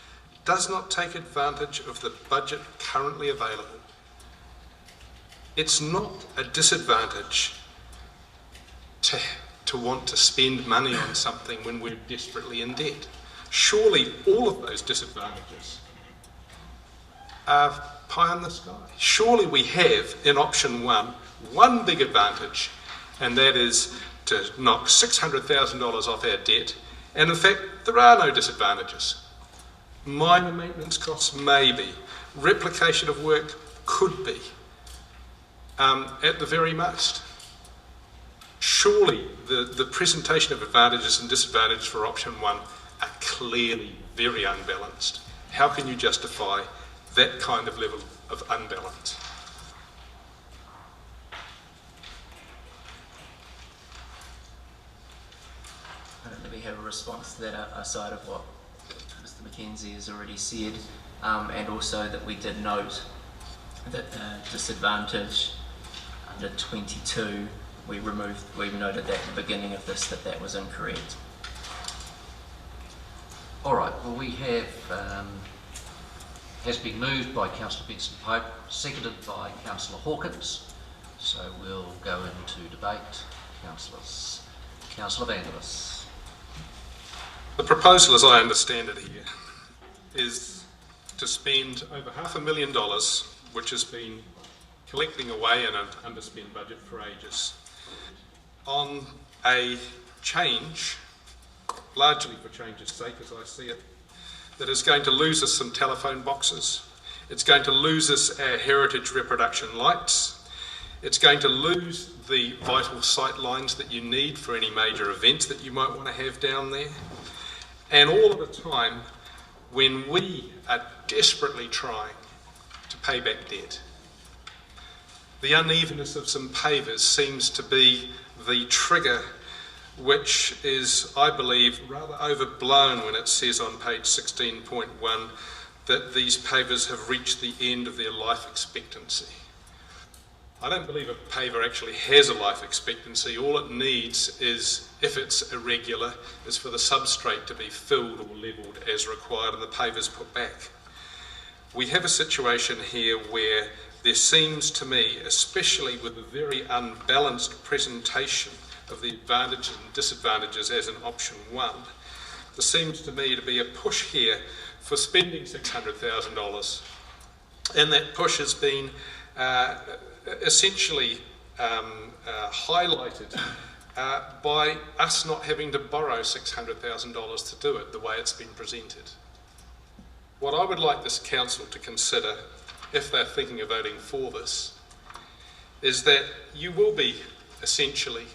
does not take advantage of the budget currently available. It's not a disadvantage to want to spend money on something when we're desperately in debt. Surely all of those disadvantages are pie in the sky. Surely we have, in option one big advantage, and that is to knock $600,000 off our debt, and in fact there are no disadvantages. Minor maintenance costs maybe, replication of work could be, at the very most. Surely the presentation of advantages and disadvantages for option one are clearly very unbalanced. How can you justify that kind of level of unbalance? Let me have a response to that aside of what Mr McKenzie has already said, and also that we did note that the disadvantage under 22, we noted that at the beginning of this that was incorrect. All right, well we have, has been moved by Councillor Benson Pope, seconded by Councillor Hawkins, so we'll go into debate. Councillors. Councillor Vandervis. The proposal, as I understand it here, is to spend over $500,000, which has been collecting away in an underspent budget for ages, on a change, largely for change's sake as I see it, that is going to lose us some telephone boxes, it's going to lose us our heritage reproduction lights, it's going to lose the vital sight lines that you need for any major events that you might want to have down there, and all at a time when we are desperately trying to pay back debt. The unevenness of some pavers seems to be the trigger, which is, I believe, rather overblown when it says on page 16.1 that these pavers have reached the end of their life expectancy. I don't believe a paver actually has a life expectancy. All it needs is, if it's irregular, is for the substrate to be filled or levelled as required and the pavers put back. We have a situation here where there seems to me, especially with the very unbalanced presentation of the advantages and disadvantages as in option one, there seems to me to be a push here for spending $600,000, and that push has been essentially highlighted by us not having to borrow $600,000 to do it the way it's been presented. What I would like this council to consider, if they're thinking of voting for this, is that you will be essentially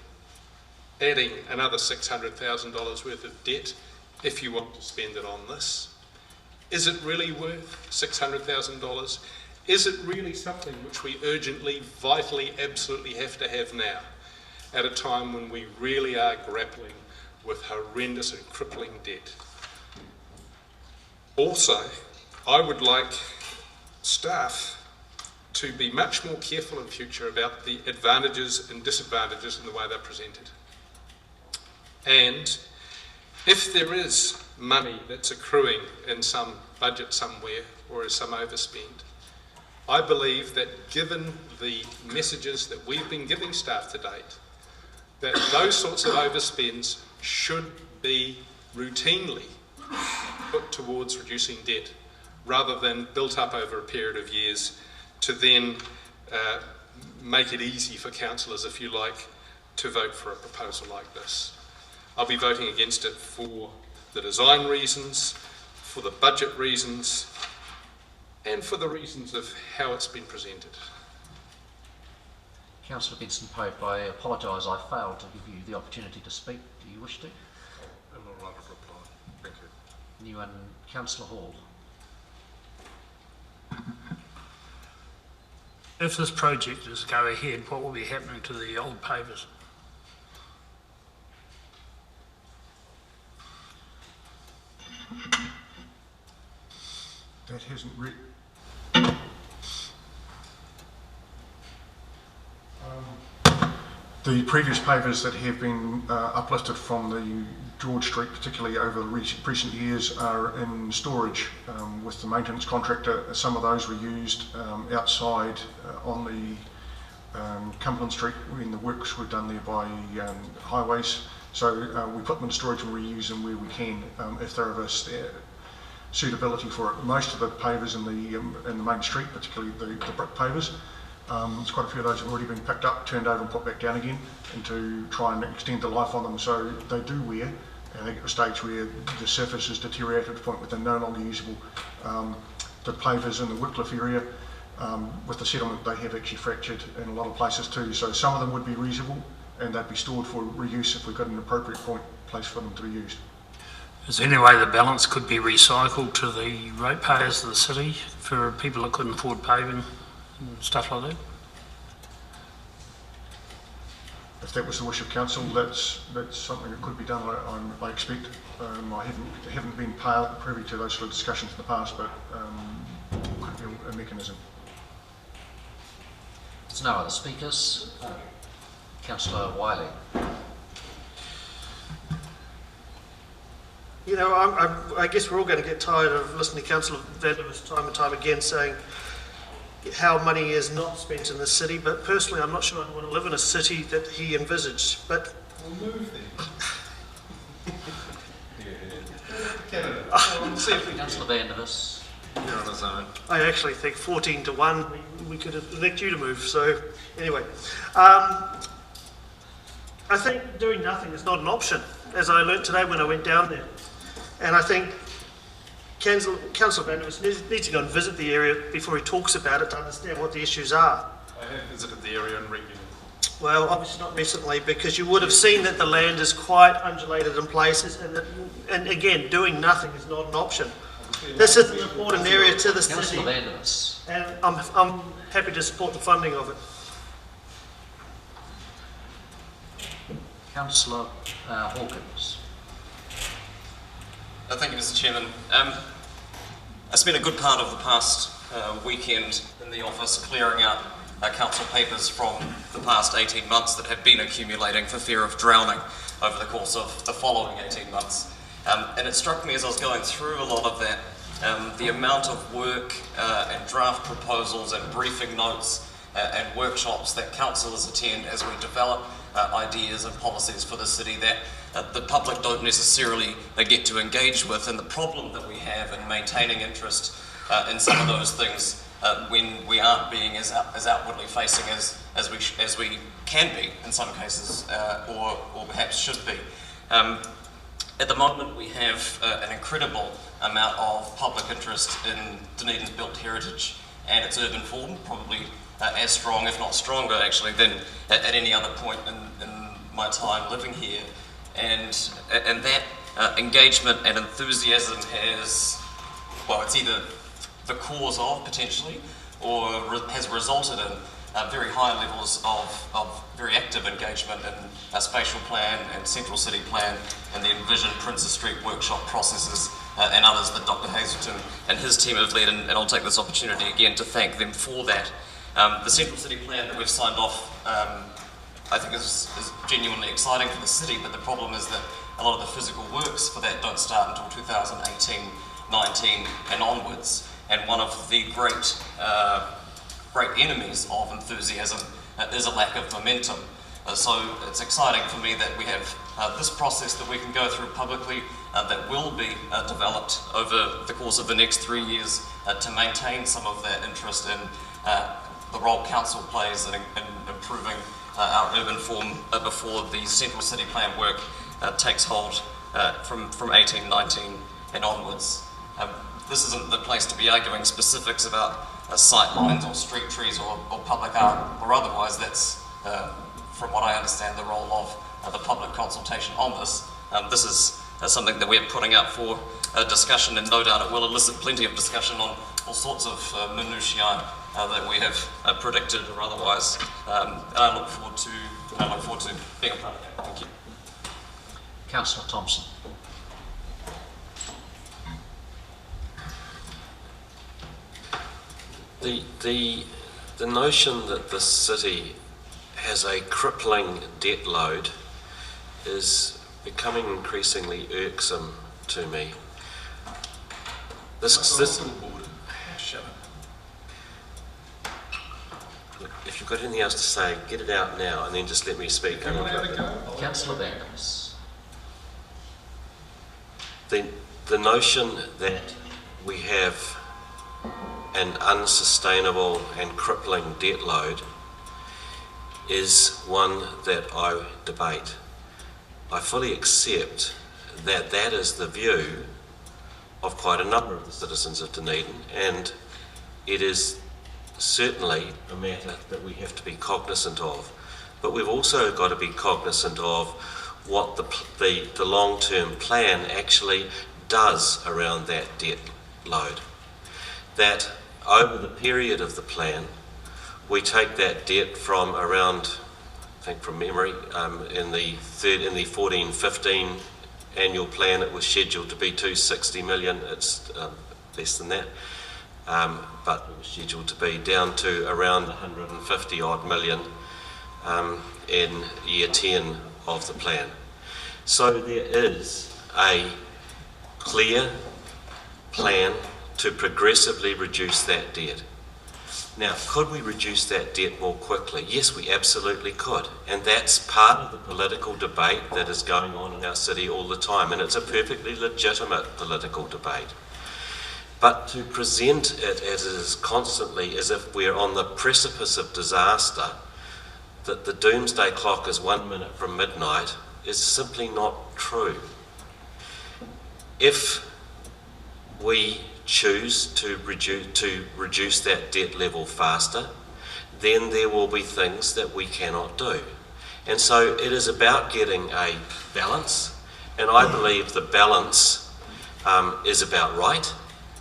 adding another $600,000 worth of debt if you want to spend it on this. Is it really worth $600,000? Is it really something which we urgently, vitally, absolutely have to have now, at a time when we really are grappling with horrendous and crippling debt? Also, I would like staff to be much more careful in future about the advantages and disadvantages in the way they're presented. And if there is money that's accruing in some budget somewhere or is some overspend, I believe that given the messages that we've been giving staff to date, that those sorts of overspends should be routinely put towards reducing debt rather than built up over a period of years to then make it easy for councillors, if you like, to vote for a proposal like this. I'll be voting against it for the design reasons, for the budget reasons, and for the reasons of how it's been presented. Councillor Benson Pope, I apologise, I failed to give you the opportunity to speak. Do you wish to? I'm all right to reply. Thank you. New one, Councillor Hall. If this project is to go ahead, what will be happening to the old pavers? That hasn't really... The previous pavers that have been uplifted from the George Street, particularly over the recent years, are in storage with the maintenance contractor. Some of those were used outside on the Cumberland Street when the works were done there by highways. So we put them in storage and reuse them where we can if they're of a suitability for it. Most of the pavers in the main street, particularly the brick pavers, there's quite a few of those have already been picked up, turned over and put back down again, and to try and extend the life on them. So they do wear, and they get to a stage where the surface is deteriorated to the point where they're no longer usable. The pavers in the Wycliffe area, with the settlement, they have actually fractured in a lot of places too. So some of them would be reusable, and they'd be stored for reuse if we've got an appropriate place for them to be used. Is there any way the balance could be recycled to the ratepayers of the city for people that couldn't afford paving and stuff like that? If that was the wish of council, that's something that could be done. I expect. I haven't been privy to those sort of discussions in the past, but could be a mechanism. There's no other speakers. Councillor Wiley. You know, I guess we're all going to get tired of listening to Councillor Vandervis time and time again saying how money is not spent in the city, but personally I'm not sure I want to live in a city that he envisaged. But We'll move then. Councillor Vandervis. You're on his own. I actually think 14 to 1, we could elect you to move. So anyway, I think doing nothing is not an option, as I learnt today when I went down there. And I think Councillor Vandervis needs to go and visit the area before he talks about it to understand what the issues are. I have visited the area and reviewed. Well, obviously not recently, because you would have seen that the land is quite undulated in places, and again, doing nothing is not an option. This is an important area to the city, Councillor Vandervis. and I'm happy to support the funding of it. Councillor Hawkins. Thank you, Mr. Chairman. I spent a good part of the past weekend in the office clearing out council papers from the past 18 months that have been accumulating for fear of drowning over the course of the following 18 months. And it struck me as I was going through a lot of that, the amount of work and draft proposals and briefing notes and workshops that councillors attend as we develop ideas and policies for the city that the public don't necessarily get to engage with, and the problem that we have in maintaining interest in some of those things when we aren't being as outwardly facing as we can be in some cases, or perhaps should be. At the moment we have an incredible amount of public interest in Dunedin's built heritage and its urban form, probably as strong, if not stronger actually, than at any other point in my time living here. And that engagement and enthusiasm has, well, it's either the cause of, potentially, or has resulted in very high levels of very active engagement in a spatial plan and central city plan and the Envision Princes Street workshop processes and others that Dr. Hazelton and his team have led, and I'll take this opportunity again to thank them for that. The central city plan that we've signed off I think is genuinely exciting for the city, but the problem is that a lot of the physical works for that don't start until 2018-19 and onwards. And one of the great enemies of enthusiasm is a lack of momentum. So it's exciting for me that we have this process that we can go through publicly that will be developed over the course of the next 3 years to maintain some of that interest in the role council plays in improving our urban form before the central city plan work takes hold from 18-19 and onwards. This isn't the place to be arguing specifics about sight lines or street trees or public art or otherwise. That's, from what I understand, the role of the public consultation on this. This is something that we're putting out for discussion, and no doubt it will elicit plenty of discussion on all sorts of minutiae that we have predicted or otherwise. And I look forward to being a part of that. Thank you. Councillor Thompson. The notion that the city has a crippling debt load is becoming increasingly irksome to me. If you've got anything else to say, get it out now and then just let me speak. Councillor Vanderus. The notion that we have an unsustainable and crippling debt load is one that I debate. I fully accept that that is the view of quite a number of the citizens of Dunedin, and it is certainly a matter that we have to be cognizant of. But we've also got to be cognizant of what the long-term plan actually does around that debt load. That over the period of the plan, we take that debt from around, I think from memory, in the 14-15 annual plan it was scheduled to be 260 million, it's less than that, but it was scheduled to be down to around 150 odd million in year 10 of the plan. So there is a clear plan to progressively reduce that debt. Now, could we reduce that debt more quickly? Yes, we absolutely could. And that's part of the political debate that is going on in our city all the time. And it's a perfectly legitimate political debate. But to present it as it is constantly as if we're on the precipice of disaster, that the doomsday clock is 1 minute from midnight, is simply not true. If we choose to reduce that debt level faster, then there will be things that we cannot do. And so it is about getting a balance, and I believe the balance is about right,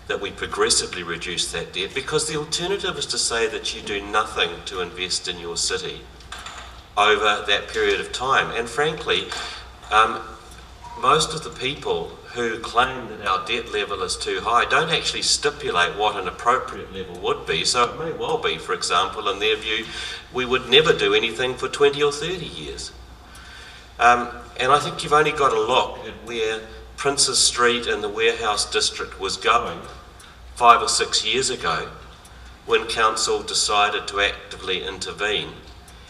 that we progressively reduce that debt, because the alternative is to say that you do nothing to invest in your city over that period of time. And frankly, most of the people who claim that our debt level is too high don't actually stipulate what an appropriate level would be. So it may well be, for example, in their view, we would never do anything for 20 or 30 years. And I think you've only got to look at where Princes Street and the Warehouse District was going 5 or 6 years ago when council decided to actively intervene,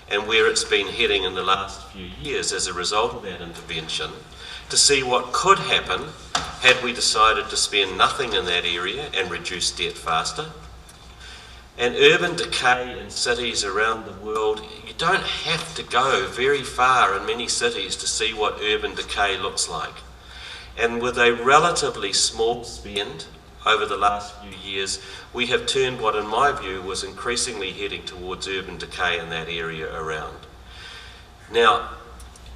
and where it's been heading in the last few years as a result of that intervention, to see what could happen had we decided to spend nothing in that area and reduce debt faster. And urban decay in cities around the world, you don't have to go very far in many cities to see what urban decay looks like. And with a relatively small spend over the last few years, we have turned what in my view was increasingly heading towards urban decay in that area around. Now,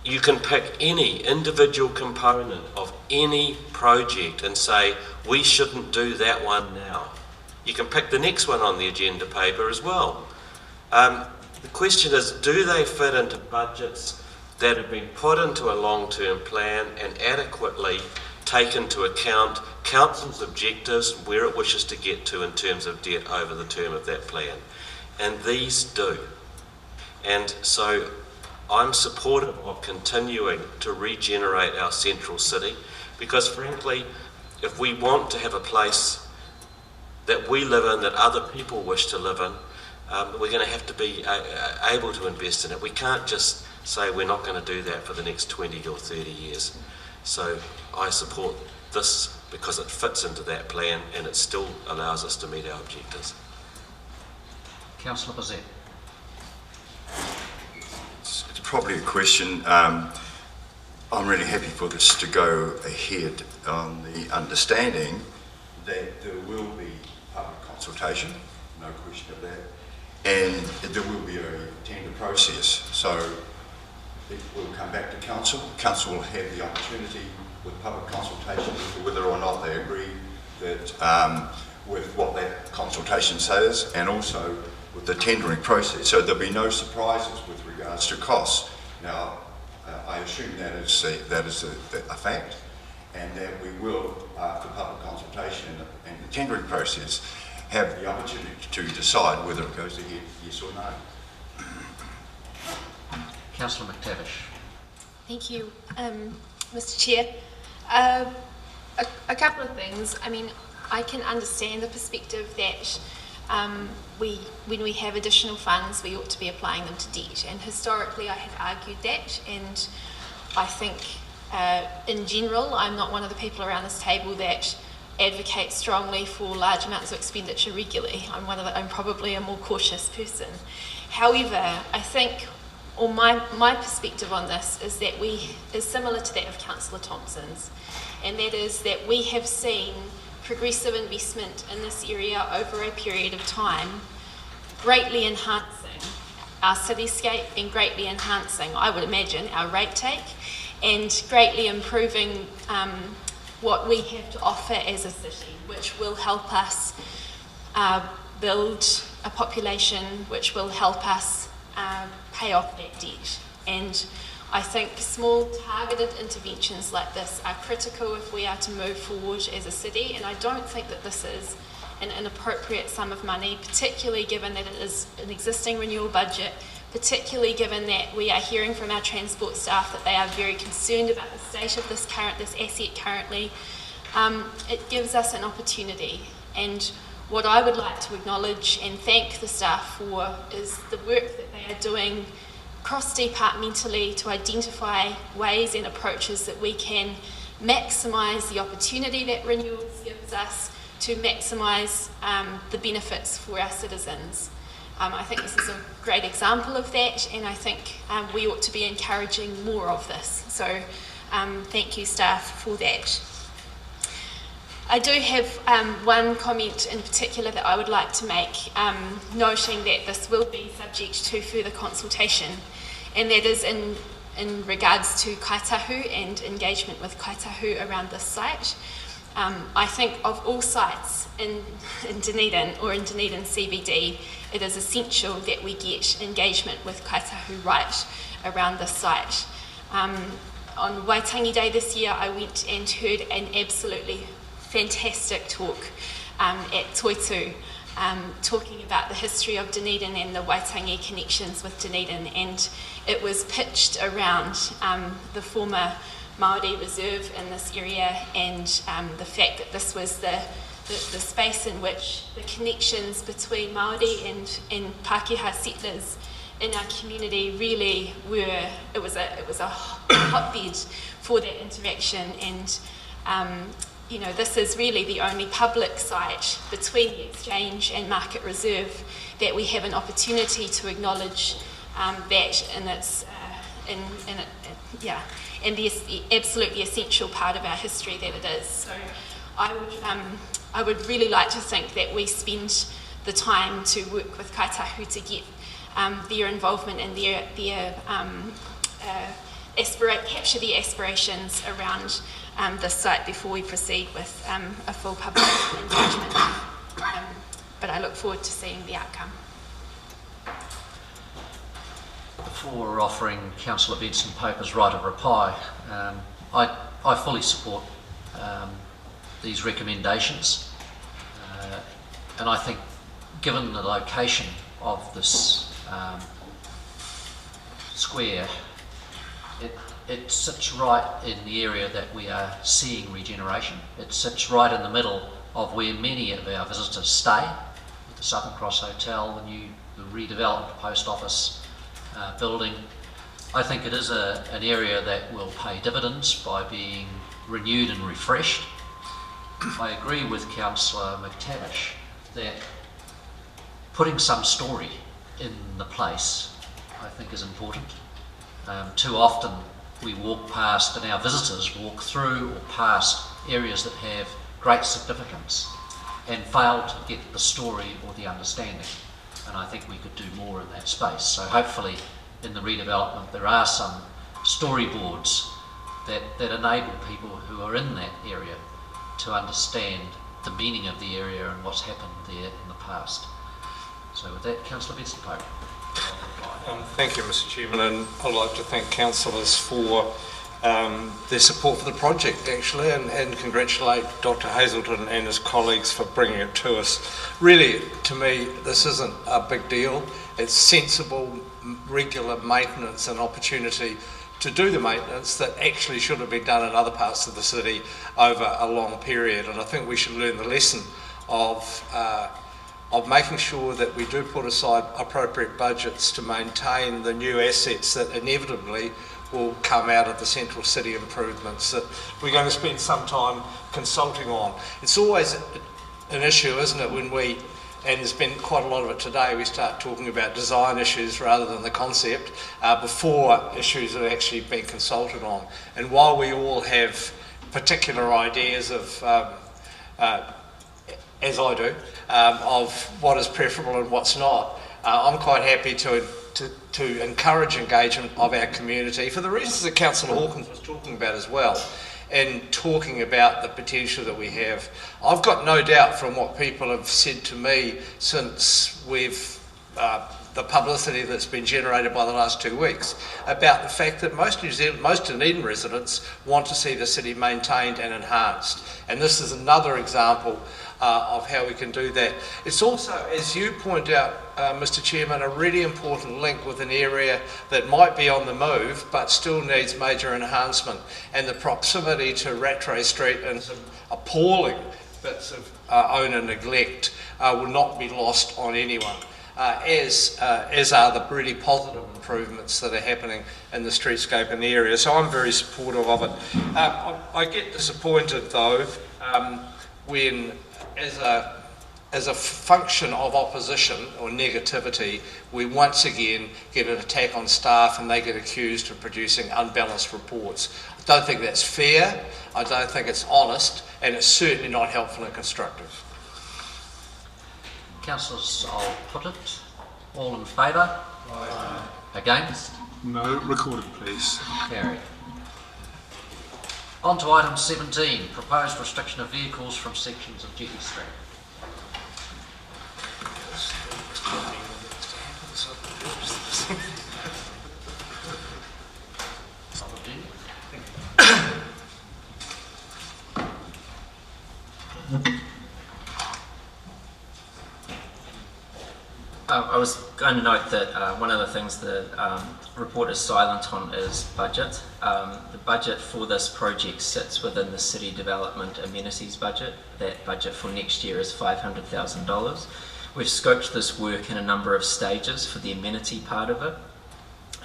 you can pick any individual component of any project and say, we shouldn't do that one now. You can pick the next one on the agenda paper as well. The question is, do they fit into budgets that have been put into a long-term plan and adequately take into account council's objectives and where it wishes to get to in terms of debt over the term of that plan? And these do. And so I'm supportive of continuing to regenerate our central city, because frankly, if we want to have a place that we live in, that other people wish to live in, we're going to have to be able to invest in it. We can't just say we're not going to do that for the next 20 or 30 years. So I support this because it fits into that plan and it still allows us to meet our objectives. Councillor Bazet. It's probably a question. I'm really happy for this to go ahead on the understanding that there will be public consultation, no question of that, and there will be a tender process. So it will come back to council. Council will have the opportunity with public consultation as to whether or not they agree that with what that consultation says, and also with the tendering process. So there'll be no surprises with regards to costs. Now, I assume that is a fact, and that we will, after public consultation and the tendering process, have the opportunity to decide whether it goes ahead, yes or no. Councillor McTavish. Thank you, Mr. Chair. A couple of things. I mean, I can understand the perspective that when we have additional funds, we ought to be applying them to debt. And historically, I have argued that. And I think, in general, I'm not one of the people around this table that advocates strongly for large amounts of expenditure regularly. I'm probably a more cautious person. However, I think, or my perspective on this is that is similar to that of Councillor Thompson's, and that is that we have seen progressive investment in this area over a period of time, greatly enhancing our cityscape and greatly enhancing, I would imagine, our rate take, and greatly improving what we have to offer as a city, which will help us build a population, which will help us pay off that debt. And I think small targeted interventions like this are critical if we are to move forward as a city, and I don't think that this is an inappropriate sum of money, particularly given that it is an existing renewal budget, particularly given that we are hearing from our transport staff that they are very concerned about the state of this asset currently. It gives us an opportunity, and what I would like to acknowledge and thank the staff for is the work that they are doing cross-departmentally to identify ways and approaches that we can maximise the opportunity that renewals gives us to maximise the benefits for our citizens. I think this is a great example of that, and I think we ought to be encouraging more of this. So thank you, staff, for that. I do have one comment in particular that I would like to make, noting that this will be subject to further consultation, and that is in regards to kaitahu and engagement with kaitahu around this site. I think of all sites in Dunedin or in Dunedin CBD, it is essential that we get engagement with kaitahu right around this site. On Waitangi Day this year, I went and heard an absolutely fantastic talk at Toitu, talking about the history of Dunedin and the Waitangi connections with Dunedin, and it was pitched around the former Māori reserve in this area, and the fact that this was the space in which the connections between Māori and Pākehā settlers in our community really were, it was a hotbed for that interaction, and you know, this is really the only public site between the Exchange and Market Reserve that we have an opportunity to acknowledge that in its and the absolutely essential part of our history that it is. So I would really like to think that we spend the time to work with kaitahu to get their involvement and capture the aspirations around this site before we proceed with a full public engagement. But I look forward to seeing the outcome. Before offering Councillor Benson Poper's right of reply, I fully support these recommendations, and I think given the location of this square, it sits right in the area that we are seeing regeneration. It sits right in the middle of where many of our visitors stay, with the Southern Cross Hotel, the redeveloped post office building. I think it is an area that will pay dividends by being renewed and refreshed. I agree with Councillor McTavish that putting some story in the place, I think, is important. Too often we walk past, and our visitors walk through or past areas that have great significance and fail to get the story or the understanding. And I think we could do more in that space. So hopefully in the redevelopment there are some storyboards that enable people who are in that area to understand the meaning of the area and what's happened there in the past. So with that, Councillor Benson Pope. Thank you, Mr. Chairman, and I'd like to thank councillors for their support for the project, actually, and congratulate Dr. Hazelton and his colleagues for bringing it to us. Really, to me, this isn't a big deal. It's sensible, regular maintenance and opportunity to do the maintenance that actually should have been done in other parts of the city over a long period. And I think we should learn the lesson of making sure that we do put aside appropriate budgets to maintain the new assets that inevitably will come out of the central city improvements that we're going to spend some time consulting on. It's always an issue, isn't it, when we, and there's been quite a lot of it today, we start talking about design issues rather than the concept before issues have actually been consulted on. And while we all have particular ideas of, as I do, of what is preferable and what's not, I'm quite happy to encourage engagement of our community for the reasons that Councillor Hawkins was talking about as well, and talking about the potential that we have. I've got no doubt from what people have said to me since we've the publicity that's been generated by the last 2 weeks about the fact that most Dunedin residents want to see the city maintained and enhanced. And this is another example of how we can do that. It's also, as you point out, Mr. Chairman, a really important link with an area that might be on the move but still needs major enhancement, and the proximity to Rattray Street and some appalling bits of owner neglect will not be lost on anyone, as are the really positive improvements that are happening in the streetscape in the area. So I'm very supportive of it. I get disappointed though when, as a function of opposition or negativity, we once again get an attack on staff and they get accused of producing unbalanced reports. I don't think that's fair, I don't think it's honest, and it's certainly not helpful and constructive. Councillors, I'll put it. All in favour? Aye. Against? No. Recorded, please. Carried. On to item 17, proposed restriction of vehicles from sections of Jetty Street. I was going to note that one of the things the report is silent on is budget. The budget for this project sits within the city development amenities budget. That budget for next year is $500,000. We've scoped this work in a number of stages for the amenity part of it,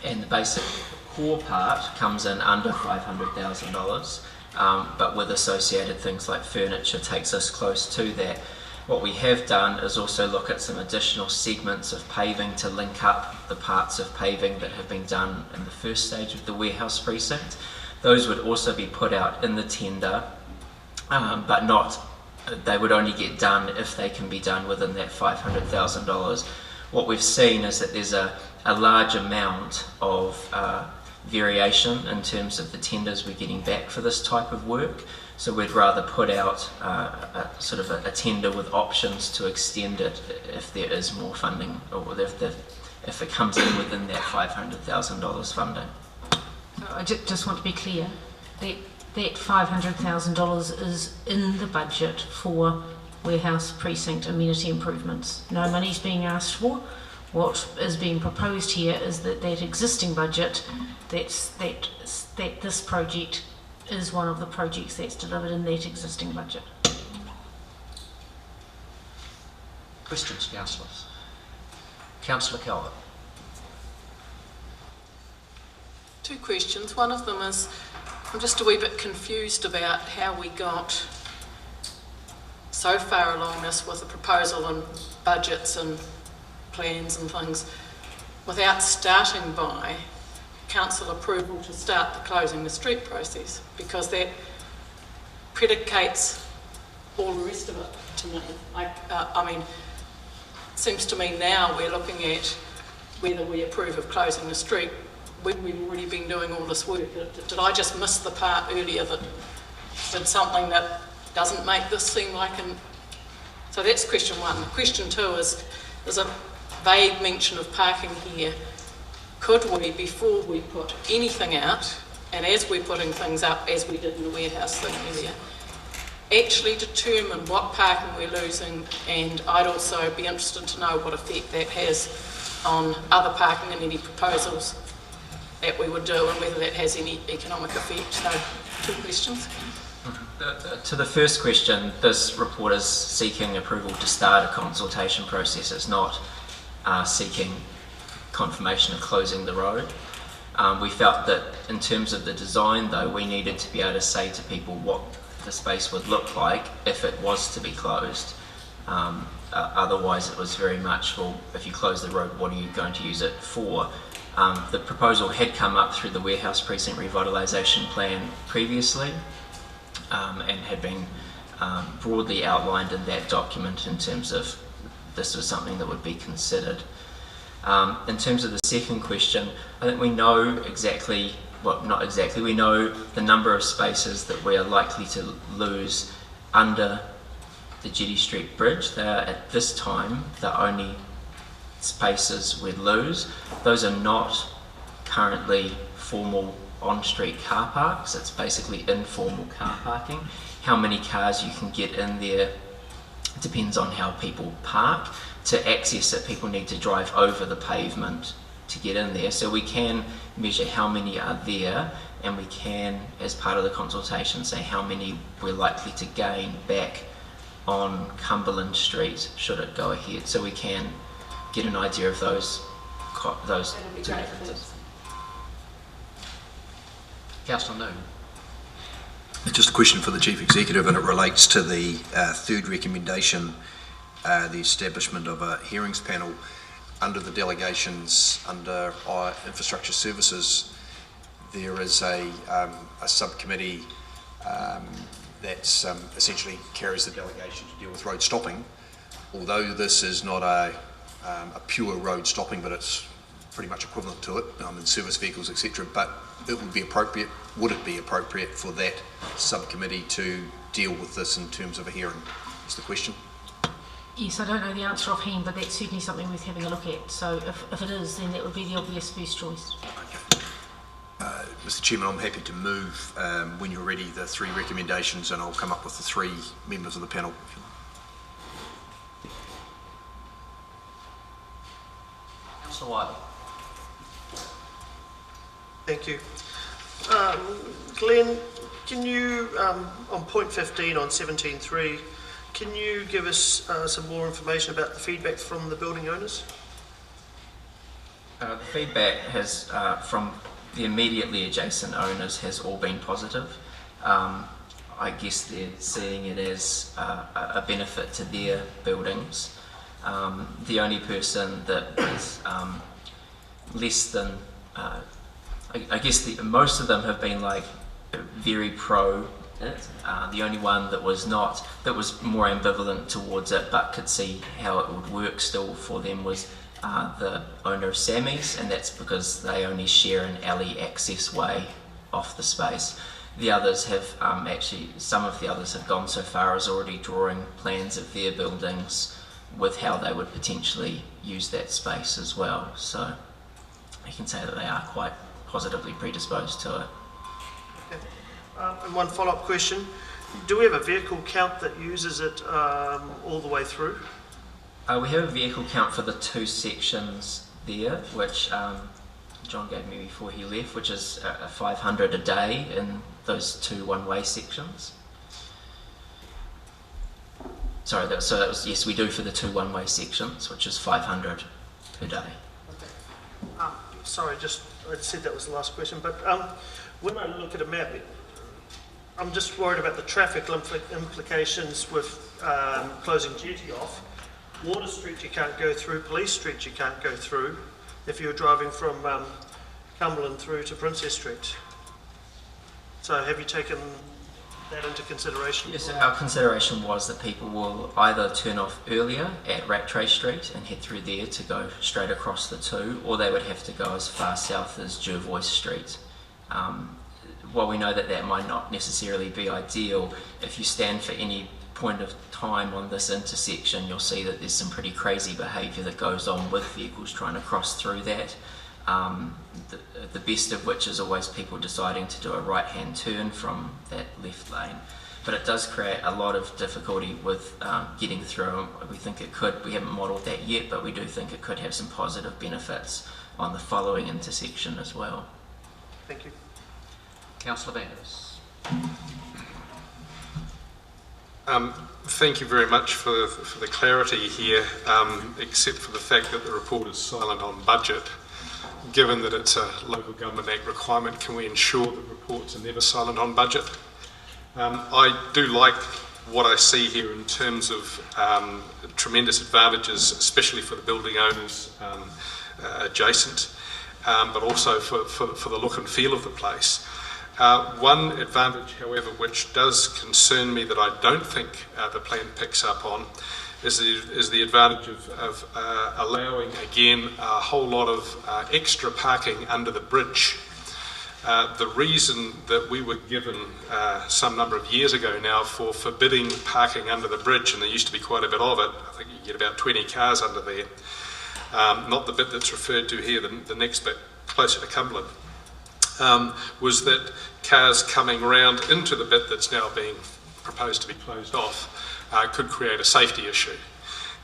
and the basic core part comes in under $500,000, but with associated things like furniture takes us close to that. What we have done is also look at some additional segments of paving to link up the parts of paving that have been done in the first stage of the warehouse precinct. Those would also be put out in the tender, but not, they would only get done if they can be done within that $500,000. What we've seen is that there's a large amount of variation in terms of the tenders we're getting back for this type of work. So we'd rather put out a tender with options to extend it if there is more funding, or if it comes in within that $500,000 funding. So I just want to be clear, that $500,000 is in the budget for warehouse precinct amenity improvements. No money's being asked for. What is being proposed here is that existing budget, that this project is one of the projects that's delivered in that existing budget. Questions, councillors? Councillor Calvert. 2 questions. One of them is, I'm just a wee bit confused about how we got so far along this with the proposal and budgets and plans and things without starting by council approval to start the closing the street process, because that predicates all the rest of it to me. I mean, it seems to me now we're looking at whether we approve of closing the street when we've already been doing all this work. Did I just miss the part earlier that did something that doesn't make this seem like an... So that's question 1. Question 2 is, there's a vague mention of parking here. Could we, before we put anything out, and as we're putting things up, as we did in the warehouse thing earlier, actually determine what parking we're losing, and I'd also be interested to know what effect that has on other parking and any proposals that we would do and whether that has any economic effect. So, 2 questions. To the first question, this report is seeking approval to start a consultation process. It's not seeking confirmation of closing the road. We felt that in terms of the design though, we needed to be able to say to people what the space would look like if it was to be closed. Otherwise it was very much, well, if you close the road, what are you going to use it for? The proposal had come up through the warehouse precinct revitalisation plan previously, and had been broadly outlined in that document in terms of this was something that would be considered. In terms of the second question, I think we know exactly, well, not exactly, we know the number of spaces that we are likely to lose under the Jetty Street Bridge. They are at this time the only spaces we'd lose. Those are not currently formal on-street car parks. It's basically informal car parking. How many cars you can get in there depends on how people park. To access it, people need to drive over the pavement to get in there. So we can measure how many are there, and we can, as part of the consultation, say how many we're likely to gain back on Cumberland Street should it go ahead. So we can get an idea of those two differences. Councillor Noon. Just a question for the Chief Executive, and it relates to the third recommendation, the establishment of a hearings panel under the delegations under infrastructure services. There is a subcommittee that essentially carries the delegation to deal with road stopping. Although this is not a pure road stopping, but it's pretty much equivalent to it, in service vehicles, etc. But it would be appropriate, would it be appropriate for that subcommittee to deal with this in terms of a hearing, is the question. Yes, I don't know the answer offhand, but that's certainly something worth having a look at. So if it is, then that would be the obvious first choice. Mr Chairman, I'm happy to move, when you're ready, the 3 recommendations, and I'll come up with the 3 members of the panel. Councillor Wiley. Thank you. Glenn, can you, on point 15 on 17.3, can you give us some more information about the feedback from the building owners? The feedback has, from the immediately adjacent owners, has all been positive. I guess they're seeing it as a benefit to their buildings. The only person that is less than, I guess most of them have been like very pro it. The only one that was not, that was more ambivalent towards it but could see how it would work still for them was the owner of Sammy's, and that's because they only share an alley access way off the space. The others have actually, some of the others have gone so far as already drawing plans of their buildings with how they would potentially use that space as well. So I can say that they are quite positively predisposed to it. Okay. And one follow-up question. Do we have a vehicle count that uses it all the way through? We have a vehicle count for the 2 sections there, which John gave me before he left, which is 500 a day in those 2 one-way sections. Sorry, so that was, yes, we do for the 2 one-way sections, which is 500 per day. Okay. Sorry, I said that was the last question, but when I look at a map, I'm just worried about the traffic implications with closing Jetty off. Water Street you can't go through, Police Street you can't go through if you're driving from Cumberland through to Princess Street. So have you taken that into consideration? Yes, our consideration was that people will either turn off earlier at Rattray Street and head through there to go straight across the 2, or they would have to go as far south as Jervois Street. While we know that that might not necessarily be ideal, if you stand for any point of time on this intersection, you'll see that there's some pretty crazy behaviour that goes on with vehicles trying to cross through that. the best of which is always people deciding to do a right-hand turn from that left lane. But it does create a lot of difficulty with getting through. We think it could, we haven't modelled that yet, but we do think it could have some positive benefits on the following intersection as well. Thank you. Councillor Vanders. Thank you very much for the clarity here, except for the fact that the report is silent on budget. Given that it's a Local Government Act requirement, can we ensure that reports are never silent on budget? I do like what I see here in terms of tremendous advantages, especially for the building owners adjacent, but also for the look and feel of the place. One advantage, however, which does concern me that I don't think the plan picks up on is the advantage of allowing, again, a whole lot of extra parking under the bridge. The reason that we were given some number of years ago now for forbidding parking under the bridge, and there used to be quite a bit of it, I think you get about 20 cars under there, not the bit that's referred to here, the next bit closer to Cumberland, was that cars coming round into the bit that's now being proposed to be closed off could create a safety issue.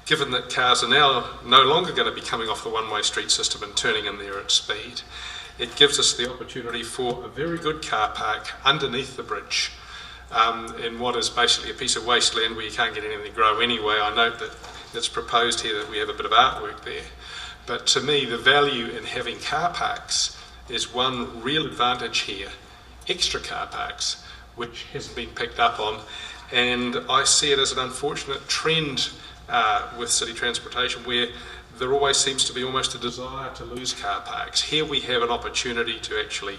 Given that cars are now no longer going to be coming off the one-way street system and turning in there at speed, it gives us the opportunity for a very good car park underneath the bridge in what is basically a piece of wasteland where you can't get anything to grow anyway. I note that it's proposed here that we have a bit of artwork there. But to me, the value in having car parks is one real advantage here, extra car parks, which hasn't been picked up on. And I see it as an unfortunate trend with city transportation where there always seems to be almost a desire to lose car parks. Here we have an opportunity to actually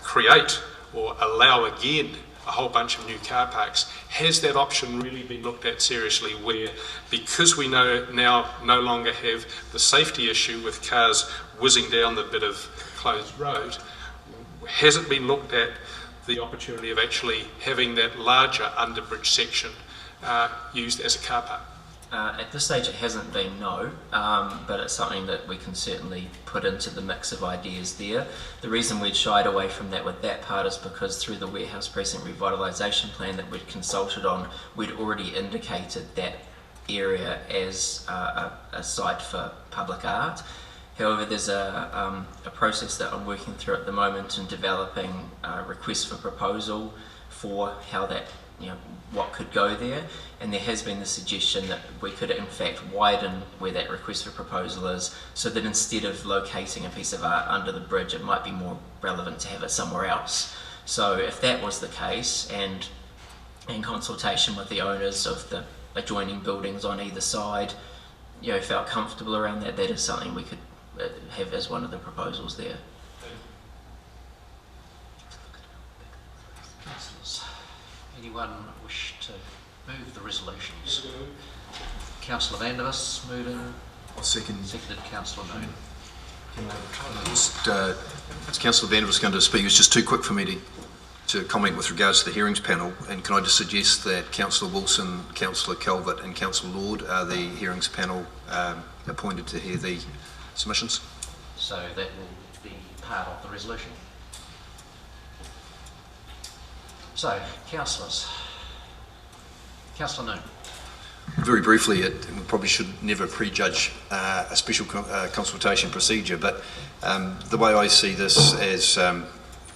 create or allow again a whole bunch of new car parks. Has that option really been looked at seriously where, because we now no longer have the safety issue with cars whizzing down the bit of closed road, has it been looked at the opportunity of actually having that larger underbridge section used as a car park? At this stage it hasn't been, no, but it's something that we can certainly put into the mix of ideas there. The reason we'd shied away from that with that part is because through the Warehouse Precinct Revitalisation Plan that we'd consulted on, we'd already indicated that area as a site for public art. However, there's a process that I'm working through at the moment in developing a request for proposal for how that, what could go there, and there has been the suggestion that we could in fact widen where that request for proposal is, so that instead of locating a piece of art under the bridge, it might be more relevant to have it somewhere else. So if that was the case, and in consultation with the owners of the adjoining buildings on either side, felt comfortable around that, that is something we could have as one of the proposals there. Anyone wish to move the resolutions? Councillor Vanders moving. I'll second. Seconded Councillor Noon. As Councillor Vanders was going to speak, it was just too quick for me to comment with regards to the hearings panel, and can I just suggest that Councillor Wilson, Councillor Calvert and Councillor Lord are the hearings panel appointed to hear the submissions? So that will be part of the resolution. So, councillors. Councillor Noon. Very briefly, we probably should never prejudge a special consultation procedure, but the way I see this as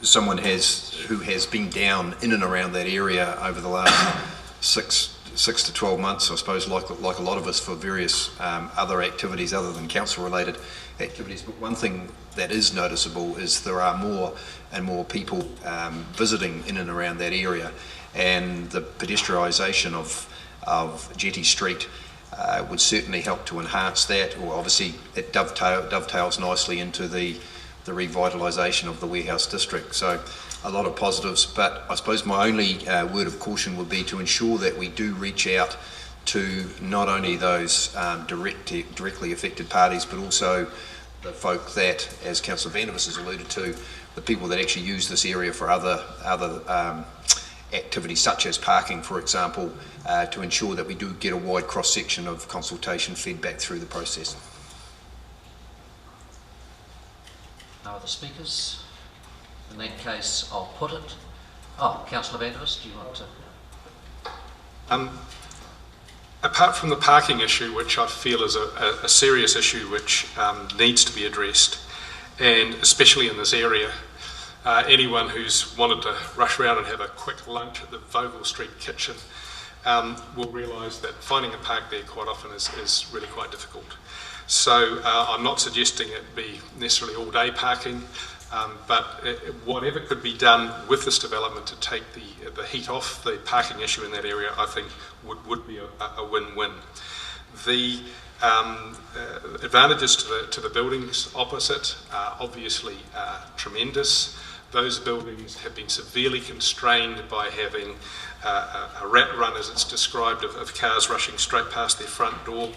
someone who has been down in and around that area over the last 6 to 12 months, I suppose, like a lot of us, for various other activities other than council-related activities. But one thing that is noticeable is there are more and more people visiting in and around that area, and the pedestrianisation of Jetty Street would certainly help to enhance that. Or obviously it dovetails nicely into the revitalisation of the Warehouse District. So a lot of positives, but I suppose my only word of caution would be to ensure that we do reach out to not only those directly affected parties, but also the folk that, as Councillor Vanders has alluded to, the people that actually use this area for other activities, such as parking, for example, to ensure that we do get a wide cross-section of consultation fed back through the process. other speakers? In that case, I'll put it. Oh, Councillor Vandevers, do you want to? Apart from the parking issue, which I feel is a serious issue which needs to be addressed, and especially in this area, anyone who's wanted to rush around and have a quick lunch at the Vogel Street kitchen will realise that finding a park there quite often is really quite difficult. So I'm not suggesting it be necessarily all-day parking, but whatever could be done with this development to take the heat off the parking issue in that area, I think would be a win-win. The advantages to the buildings opposite are obviously tremendous. Those buildings have been severely constrained by having a rat run, as it's described, of cars rushing straight past their front door.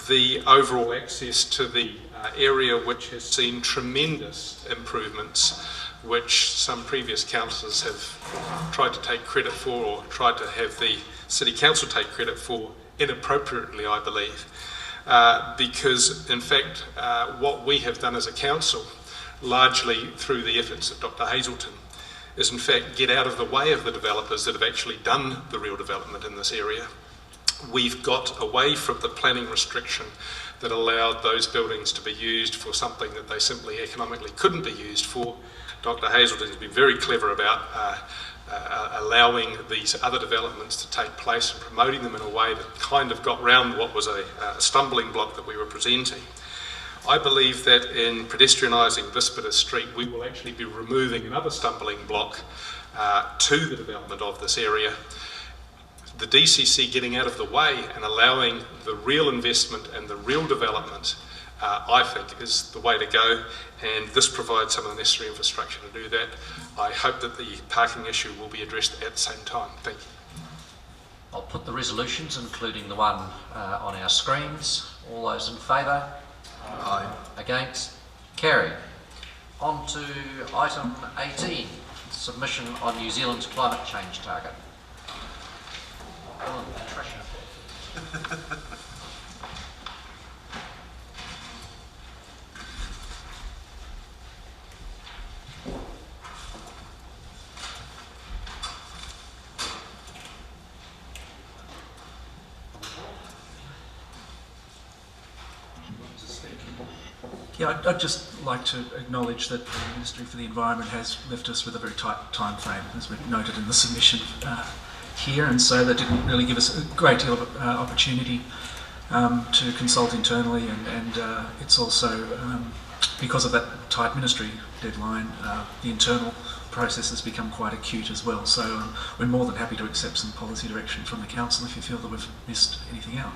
The overall access to the area, which has seen tremendous improvements, which some previous councillors have tried to take credit for, or tried to have the City Council take credit for, inappropriately, I believe. Because, in fact, what we have done as a council, largely through the efforts of Dr. Hazelton, is in fact get out of the way of the developers that have actually done the real development in this area. We've got away from the planning restriction that allowed those buildings to be used for something that they simply economically couldn't be used for. Dr. Hazelton has been very clever about allowing these other developments to take place and promoting them in a way that kind of got round what was a stumbling block that we were presenting. I believe that in pedestrianising this bit of street, we will actually be removing another stumbling block to the development of this area. The DCC getting out of the way and allowing the real investment and the real development, I think, is the way to go, and this provides some of the necessary infrastructure to do that. I hope that the parking issue will be addressed at the same time. Thank you. I'll put the resolutions, including the one on our screens. All those in favour? Aye. Against? Carried. On to item 18, submission on New Zealand's climate change target. Patricia. Yeah, I'd just like to acknowledge that the Ministry for the Environment has left us with a very tight time frame, as we've noted in the submission here, and so that didn't really give us a great deal of opportunity to consult internally, and it's also because of that tight ministry deadline, the internal process has become quite acute as well. So we're more than happy to accept some policy direction from the council if you feel that we've missed anything out.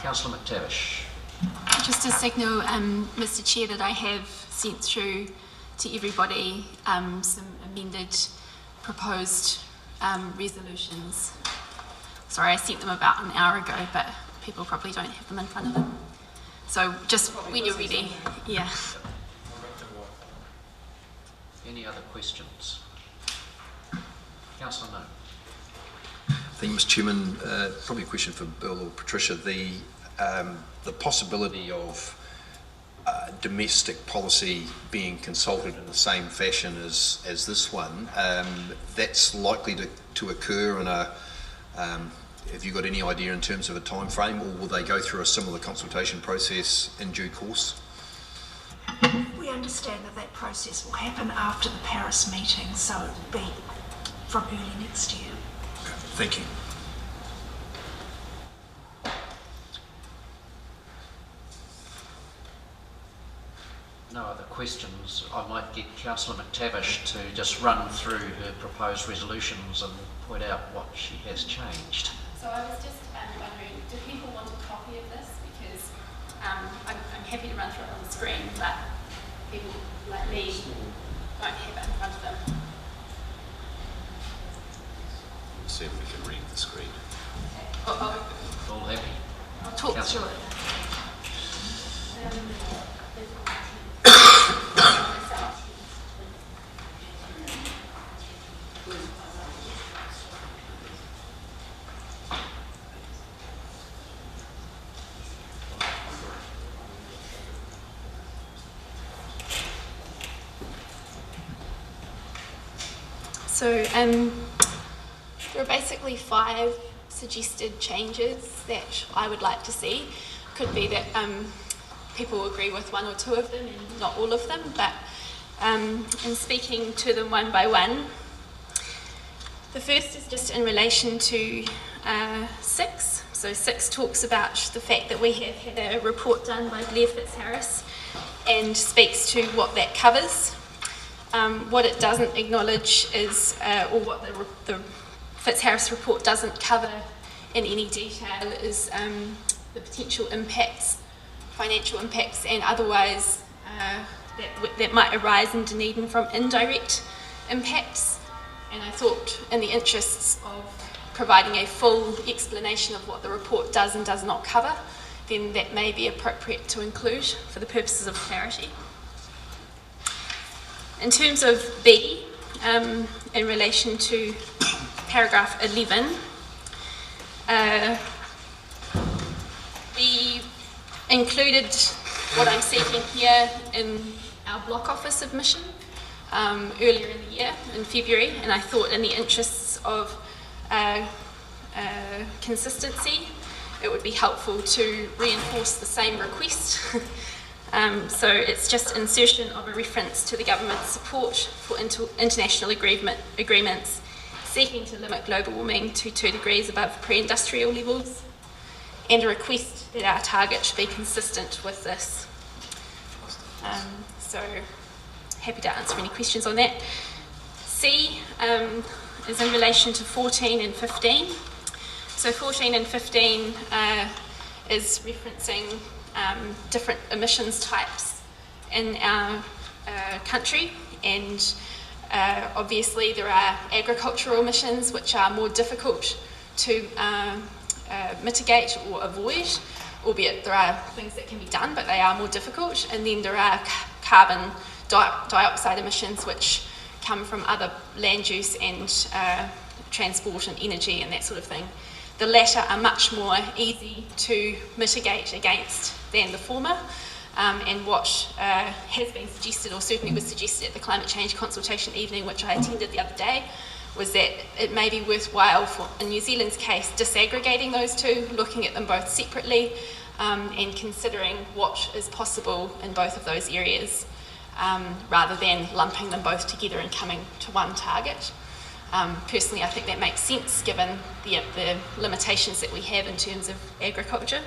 Councillor McTavish. Just to signal, Mr. Chair, that I have sent through to everybody some amended proposed resolutions. Sorry, I sent them about an hour ago, but people probably don't have them in front of them. So just when you're ready, yeah. Any other questions? Councillor No. Thank you, Mr. Chairman. Probably a question for Bill or Patricia. The possibility of domestic policy being consulted in the same fashion as this one, that's likely to occur in a, have you got any idea in terms of a time frame, or will they go through a similar consultation process in due course? We understand that process will happen after the Paris meeting, so it will be from early next year. Okay, thank you. No other questions. I might get Councillor McTavish to just run through her proposed resolutions and point out what she has changed. So I was just wondering, do people want a copy of this? Because I'm happy to run through it on the screen, but people like me don't have it in front of them. Let's see if we can read the screen. All happy? I'll talk Councillor. through it. So there are basically 5 suggested changes that I would like to see. Could be that people agree with 1 or 2 of them and not all of them, but in speaking to them one by one, the first is just in relation to 6. So 6 talks about the fact that we have had a report done by Blair Fitzharris and speaks to what that covers. What it doesn't acknowledge is, or what the Fitzharris report doesn't cover in any detail, is the potential impacts, financial impacts and otherwise that might arise in Dunedin from indirect impacts. And I thought, in the interests of providing a full explanation of what the report does and does not cover, then that may be appropriate to include for the purposes of clarity. In terms of B, in relation to paragraph 11, we included what I'm seeking here in our block office submission earlier in the year, in February, and I thought in the interests of consistency, it would be helpful to reinforce the same request. So it's just insertion of a reference to the government's support for international agreements seeking to limit global warming to 2 degrees above pre-industrial levels, and a request that our target should be consistent with this. So happy to answer any questions on that. C is in relation to 14 and 15. So 14 and 15 is referencing different emissions types in our country, and obviously there are agricultural emissions which are more difficult to mitigate or avoid, albeit there are things that can be done, but they are more difficult. And then there are carbon dioxide emissions which come from other land use and transport and energy and that sort of thing. The latter are much more easy to mitigate against than the former, and what has been suggested, or certainly was suggested at the climate change consultation evening which I attended the other day, was that it may be worthwhile for, in New Zealand's case, disaggregating those 2, looking at them both separately, and considering what is possible in both of those areas, rather than lumping them both together and coming to one target. Personally, I think that makes sense given the limitations that we have in terms of agriculture.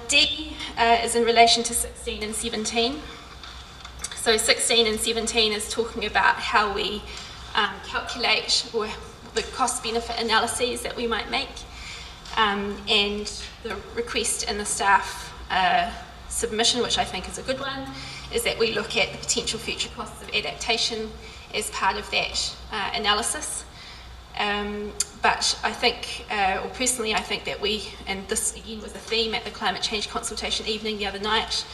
D is in relation to 16 and 17. So 16 and 17 is talking about how we calculate or the cost-benefit analyses that we might make, and the request in the staff submission, which I think is a good one, is that we look at the potential future costs of adaptation as part of that analysis. But I think, or personally I think that we, and this again was a theme at the climate change consultation evening the other night,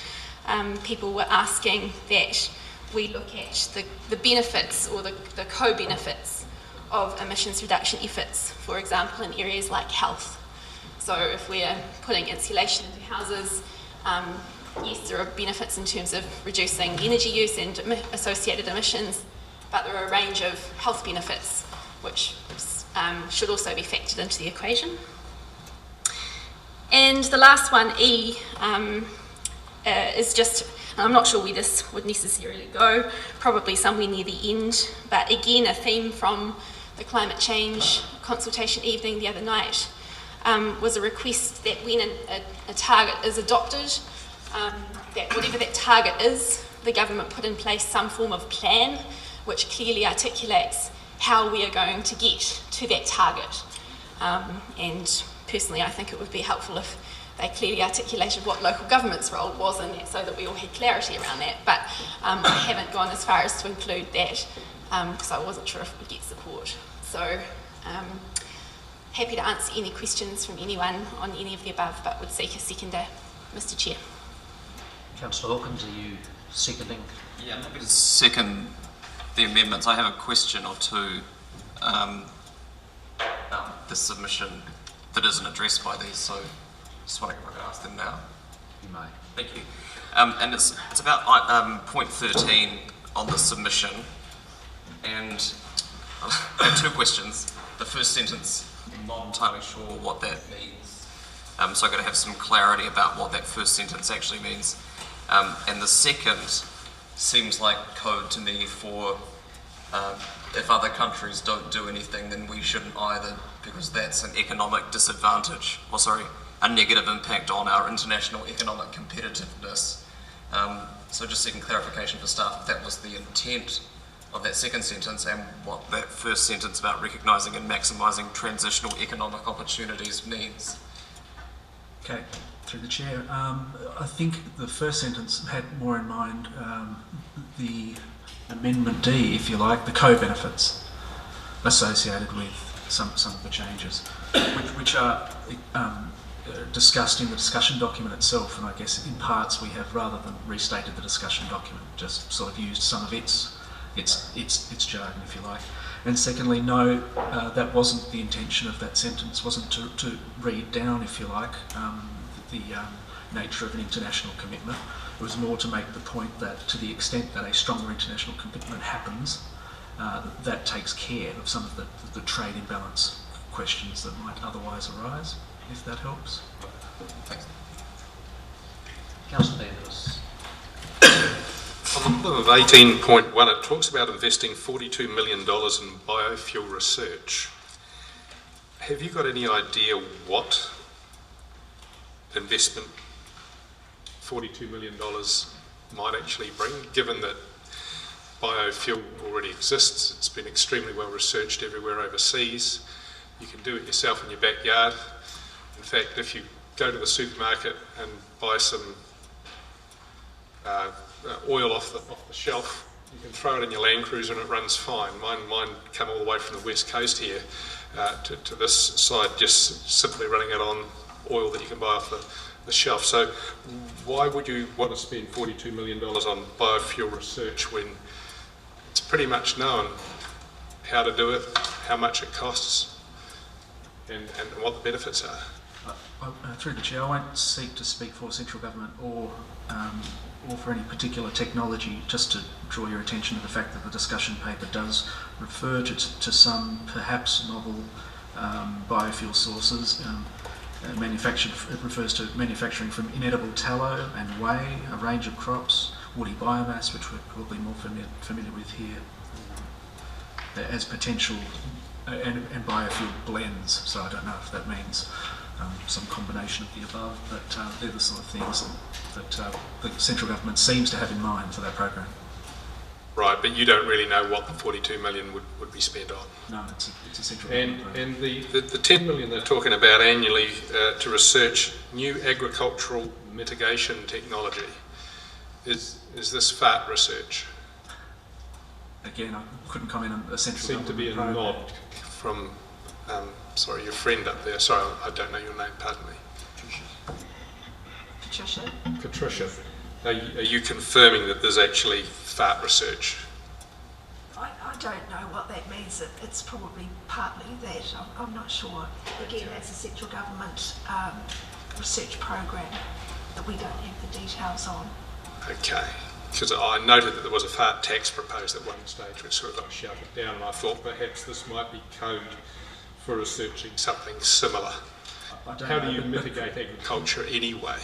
people were asking that we look at the benefits or the co-benefits of emissions reduction efforts, for example in areas like health. So if we're putting insulation into houses, yes, there are benefits in terms of reducing energy use and associated emissions, but there are a range of health benefits which should also be factored into the equation. And the last one, E, is just, I'm not sure where this would necessarily go, probably somewhere near the end, but again a theme from the climate change consultation evening the other night was a request that when a target is adopted, that whatever that target is, the government put in place some form of plan which clearly articulates how we are going to get to that target. And personally, I think it would be helpful if they clearly articulated what local government's role was in that so that we all had clarity around that. But I haven't gone as far as to include that because I wasn't sure if it would get support. So happy to answer any questions from anyone on any of the above, but would seek a seconder, Mr. Chair. Councillor Hawkins, are you seconding? Yeah, I'm happy to second the amendments. I have a question or two the submission that isn't addressed by these, so just wondering if I could ask them now. You may. Thank you. And it's about point 13 on the submission. And I have two questions. The first sentence, I'm not entirely sure what that means. So I've got to have some clarity about what that first sentence actually means. And the second seems like code to me for if other countries don't do anything, then we shouldn't either, because that's an economic disadvantage, or sorry, a negative impact on our international economic competitiveness. So just seeking clarification for staff if that was the intent of that second sentence and what that first sentence about recognising and maximising transitional economic opportunities means. Okay, through the chair. I think the first sentence had more in mind the Amendment D, if you like, the co-benefits associated with some of the changes, which are discussed in the discussion document itself, and I guess in parts we have, rather than restated the discussion document, just sort of used some of its jargon, if you like. And secondly, no, that wasn't the intention of that sentence, wasn't to read down, if you like, the nature of an international commitment. It was more to make the point that to the extent that a stronger international commitment happens, that takes care of some of the trade imbalance questions that might otherwise arise, if that helps. Thanks. Councillor Davis. On the bottom of 18.1, it talks about investing $42 million in biofuel research. Have you got any idea what investment $42 million might actually bring, given that biofuel already exists? It's been extremely well researched everywhere overseas. You can do it yourself in your backyard. In fact, if you go to the supermarket and buy some oil off the shelf, you can throw it in your Land Cruiser and it runs fine. Mine come all the way from the west coast here to this side, just simply running it on oil that you can buy off the shelf. So why would you want to spend $42 million on biofuel research when it's pretty much known how to do it, how much it costs, and what the benefits are? Through the chair, I won't seek to speak for central government or for any particular technology, just to draw your attention to the fact that the discussion paper does refer to some perhaps novel biofuel sources. It refers to manufacturing from inedible tallow and whey, a range of crops, woody biomass, which we're probably more familiar with here, as potential, and biofuel blends. So I don't know if that means some combination of the above, but they're the sort of things that the central government seems to have in mind for that program. Right, but you don't really know what the $42 million would be spent on. No, it's a central government program. And the $10 million they're talking about annually to research new agricultural mitigation technology, is this FART research? Again, I couldn't comment on a central Seemed to be a program. nod from, sorry, your friend up there. Sorry, I don't know your name, pardon me. Patricia? Patricia. Are you confirming that there's actually FART research? I don't know what that means. It's probably partly that. I'm not sure. Again, that's a central government research program that we don't have the details on. Okay. Because I noted that there was a FART tax proposed at one stage which sort of got shouted down, and I thought perhaps this might be code for researching something similar. How do you mitigate agriculture anyway?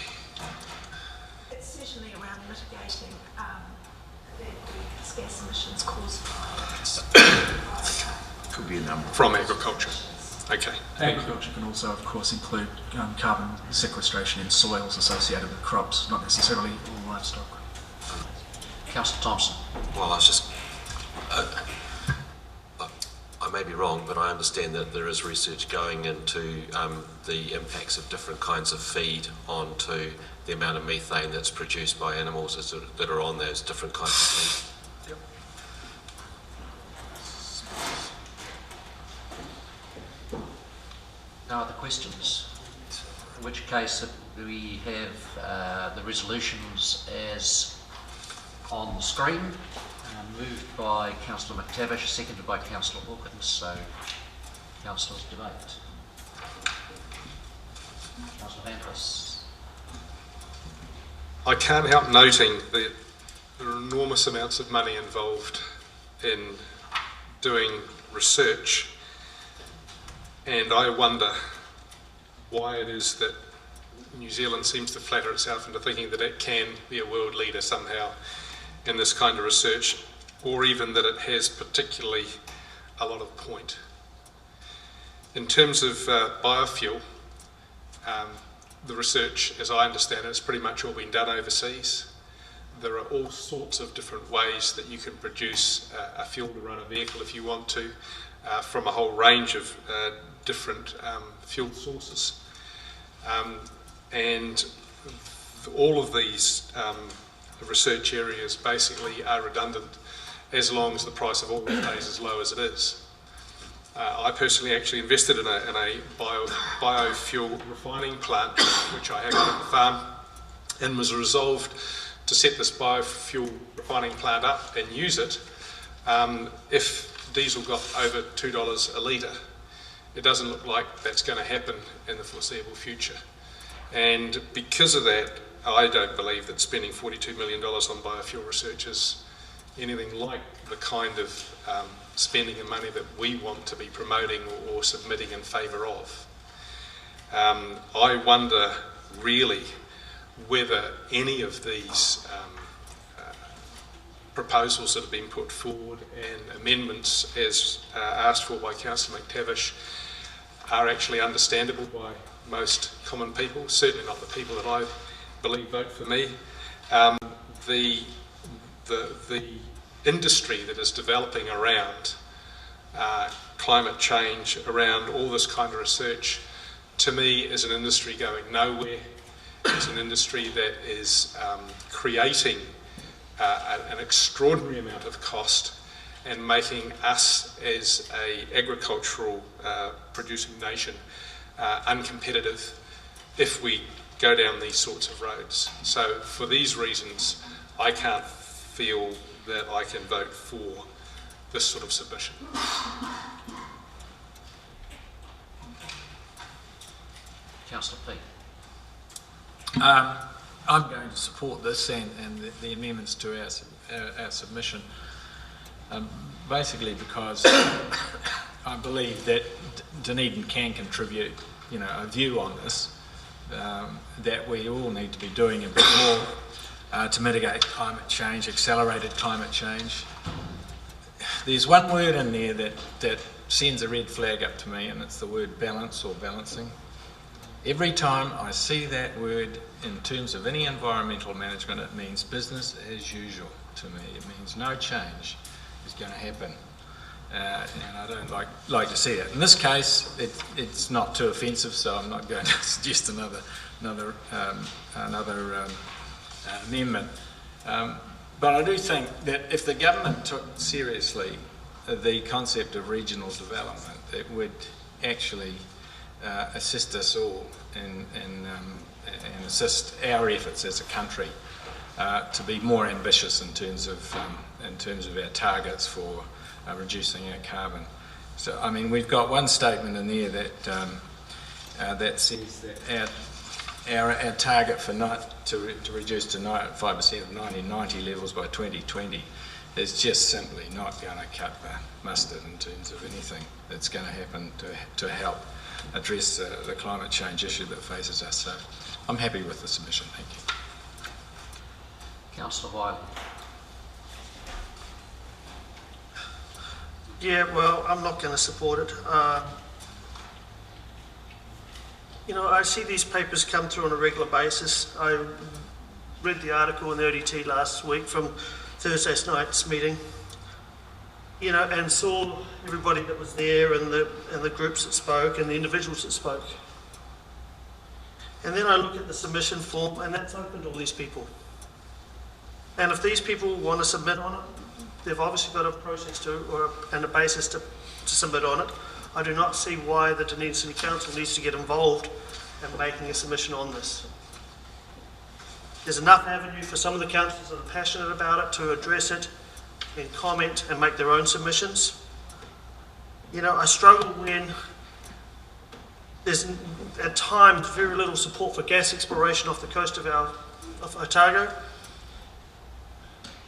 It's certainly around mitigating the gas emissions caused by Could be a number. From agriculture. Okay. Agriculture can also, of course, include carbon sequestration in soils associated with crops, not necessarily all livestock. Councillor Thompson. Well, I was just, I may be wrong, but I understand that there is research going into the impacts of different kinds of feed onto the amount of methane that's produced by animals that are on those different kinds of feed. Yep. No other questions? In which case we have the resolutions as on the screen, moved by Councillor McTavish, seconded by Councillor Hawkins. So, Councillors, debate. Councillor Vanquist. I can't help noting that there are enormous amounts of money involved in doing research, and I wonder why it is that New Zealand seems to flatter itself into thinking that it can be a world leader somehow in this kind of research, or even that it has particularly a lot of point. In terms of biofuel, the research, as I understand it, has pretty much all been done overseas. There are all sorts of different ways that you can produce a fuel to run a vehicle if you want to, from a whole range of different fuel sources. And all of these research areas basically are redundant as long as the price of oil stays as low as it is. I personally actually invested in a biofuel refining plant, which I have on the farm, and was resolved to set this biofuel refining plant up and use it if diesel got over $2 a litre. It doesn't look like that's going to happen in the foreseeable future. And because of that, I don't believe that spending $42 million on biofuel research is anything like the kind of spending of money that we want to be promoting or submitting in favour of. I wonder really whether any of these proposals that have been put forward and amendments as asked for by Councillor McTavish are actually understandable by most common people, certainly not the people that I believe vote for me. The industry that is developing around climate change, around all this kind of research, to me is an industry going nowhere. It's an industry that is creating an extraordinary amount of cost and making us as an agricultural producing nation uncompetitive if we go down these sorts of roads. So for these reasons, I can't feel that I can vote for this sort of submission. Councillor Peake. I'm going to support this and the amendments to our submission, basically because I believe that Dunedin can contribute, a view on this, that we all need to be doing a bit more to mitigate climate change, accelerated climate change. There's one word in there that sends a red flag up to me, and it's the word balance or balancing. Every time I see that word in terms of any environmental management, it means business as usual to me. It means no change is going to happen. And I don't like to see it. In this case, it's not too offensive, so I'm not going to suggest another amendment. But I do think that if the government took seriously the concept of regional development, it would actually assist us all and assist our efforts as a country to be more ambitious in terms of our targets for reducing our carbon. So, I mean, we've got one statement in there that says that our target to reduce to 5% of 1990 levels by 2020 is just simply not going to cut the mustard in terms of anything that's going to happen to help address the climate change issue that faces us. So I'm happy with the submission. Thank you. Councillor Wiley. Yeah, well, I'm not going to support it. I see these papers come through on a regular basis. I read the article in the ODT last week from Thursday night's meeting, and saw everybody that was there and the groups that spoke and the individuals that spoke. And then I look at the submission form, and that's open to all these people. And if these people want to submit on it, they've obviously got a process and a basis to submit on it. I do not see why the Dunedin City Council needs to get involved in making a submission on this. There's enough avenue for some of the councillors that are passionate about it to address it and comment and make their own submissions. I struggle when there's at times very little support for gas exploration off the coast of Otago,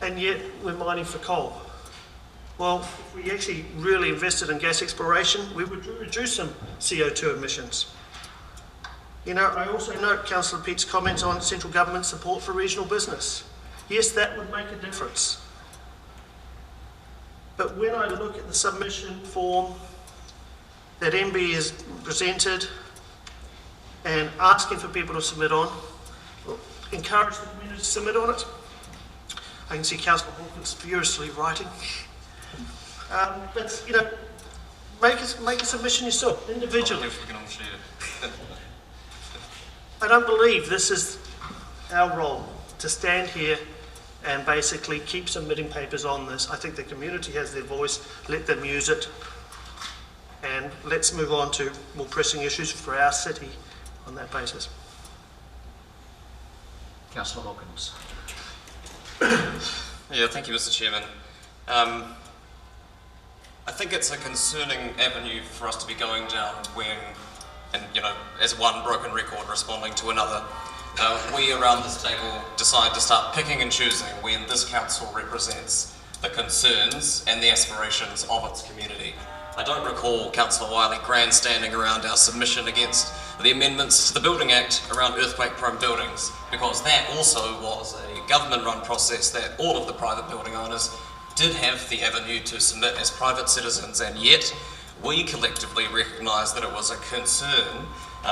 and yet we're mining for coal. Well, if we actually really invested in gas exploration, we would reduce some CO2 emissions. You know, I also note Councillor Pete's comments on central government support for regional business. Yes, that would make a difference. But when I look at the submission form that MB has presented and asking for people to submit on, well, encourage the community to submit on it. I can see Councillor Hawkins furiously writing. But, you know, make a submission yourself, individually. I don't believe this is our role to stand here and basically keep submitting papers on this. I think the community has their voice, let them use it, and let's move on to more pressing issues for our city on that basis. Councillor Hawkins. Yeah, thank you, Mr. Chairman. I think it's a concerning avenue for us to be going down when, and you know, as one broken record responding to another, we around this table decide to start picking and choosing when this council represents the concerns and the aspirations of its community. I don't recall Councillor Wiley grandstanding around our submission against the amendments to the Building Act around earthquake-prone buildings, because that also was a government-run process that all of the private building owners did have the avenue to submit as private citizens, and yet we collectively recognised that it was a concern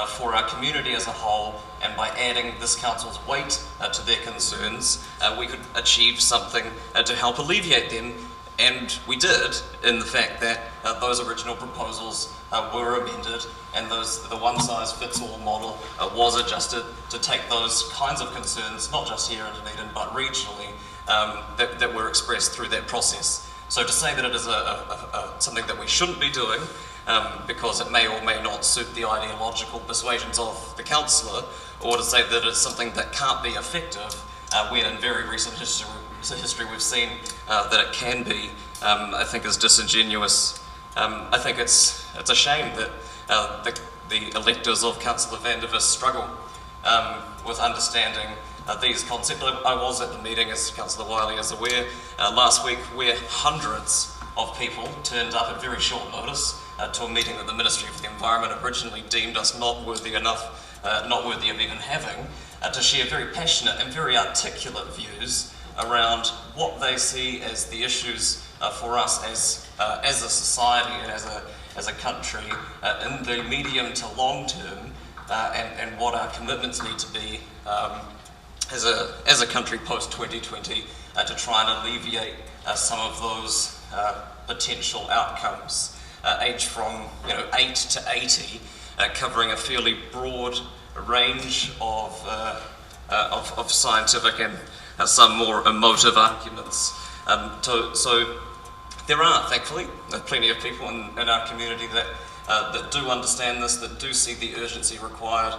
for our community as a whole, and by adding this council's weight to their concerns, we could achieve something to help alleviate them. And we did, in the fact that those original proposals were amended, and the one-size-fits-all model was adjusted to take those kinds of concerns, not just here in Dunedin, but regionally, that were expressed through that process. So to say that it is something that we shouldn't be doing, because it may or may not suit the ideological persuasions of the councillor, or to say that it's something that can't be effective, when in very recent history we've seen that it can be, I think is disingenuous. I think it's a shame that the electors of Councillor Vandervis struggle with understanding these concepts. I was at the meeting, as Councillor Wiley is aware, last week, where hundreds of people turned up at very short notice to a meeting that the Ministry for the Environment originally deemed us not worthy of even having, to share very passionate and very articulate views around what they see as the issues for us as a society and as a country in the medium to long term, and what our commitments need to be as a country post 2020 to try and alleviate some of those potential outcomes, aged from 8 to 80, covering a fairly broad range of scientific and some more emotive arguments. So there are, thankfully, plenty of people in our community that do understand this, that do see the urgency required.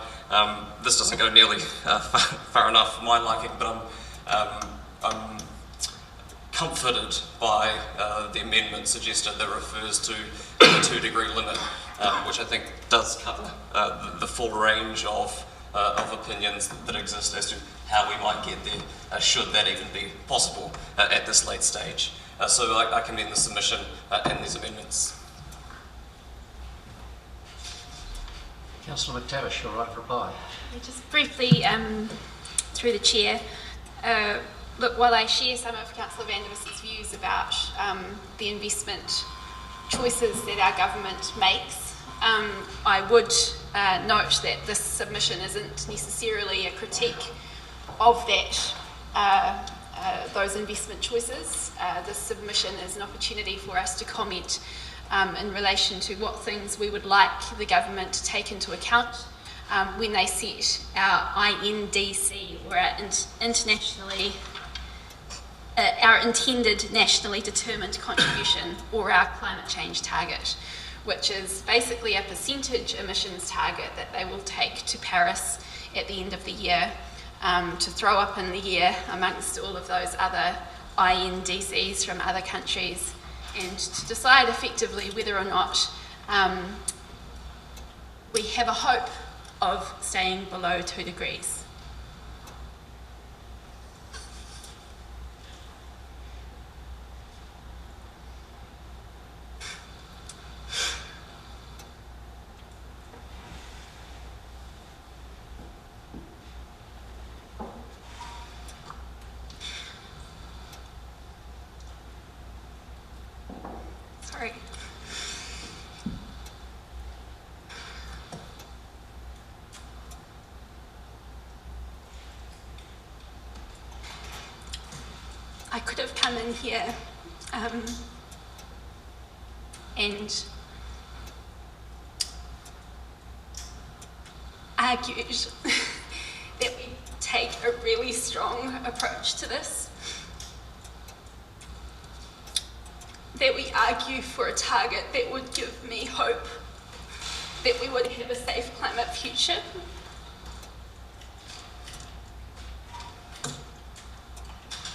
This doesn't go nearly far enough for my liking, but I'm comforted by the amendment suggested that refers to the 2-degree limit, which I think does cover the full range of opinions that exist as to how we might get there, should that even be possible at this late stage. So I commend the submission and these amendments. Councillor McTavish, you're right for reply. Just briefly, through the chair, look, while I share some of Councillor Vandervis's views about the investment choices that our government makes, I would note that this submission isn't necessarily a critique of that, those investment choices. This submission is an opportunity for us to comment in relation to what things we would like the government to take into account when they set our INDC, or our intended nationally determined contribution, or our climate change target, which is basically a percentage emissions target that they will take to Paris at the end of the year, to throw up in the year amongst all of those other INDCs from other countries, and to decide effectively whether or not we have a hope of staying below 2 degrees. Sorry. I could have come in here and argued that we take a really strong approach to this, that we argue for a target that would give me hope that we would have a safe climate future.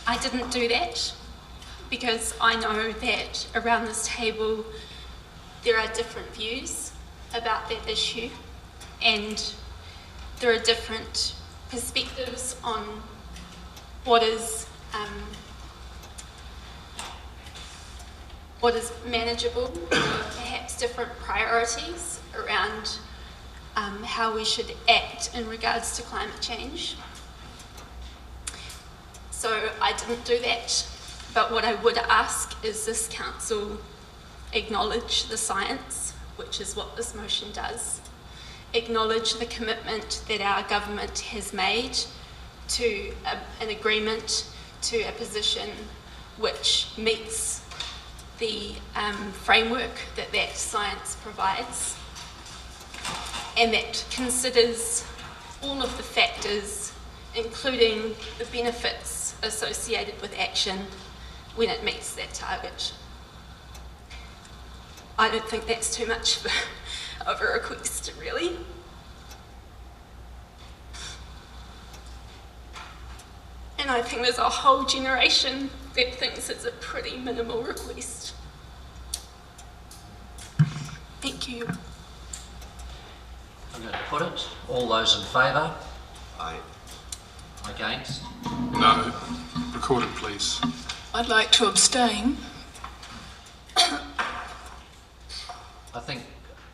I didn't do that because I know that around this table there are different views about that issue, and there are different perspectives on what is manageable, or perhaps different priorities around how we should act in regards to climate change. So I didn't do that, but what I would ask is this council acknowledge the science, which is what this motion does, acknowledge the commitment that our government has made to an agreement, to a position which meets the framework that that science provides, and that considers all of the factors, including the benefits associated with action when it meets that target. I don't think that's too much of a request, really. And I think there's a whole generation that thinks it's a pretty minimal request. Thank you. I'm going to put it. All those in favour? Aye. Against? No. Recorded, please. I'd like to abstain. I think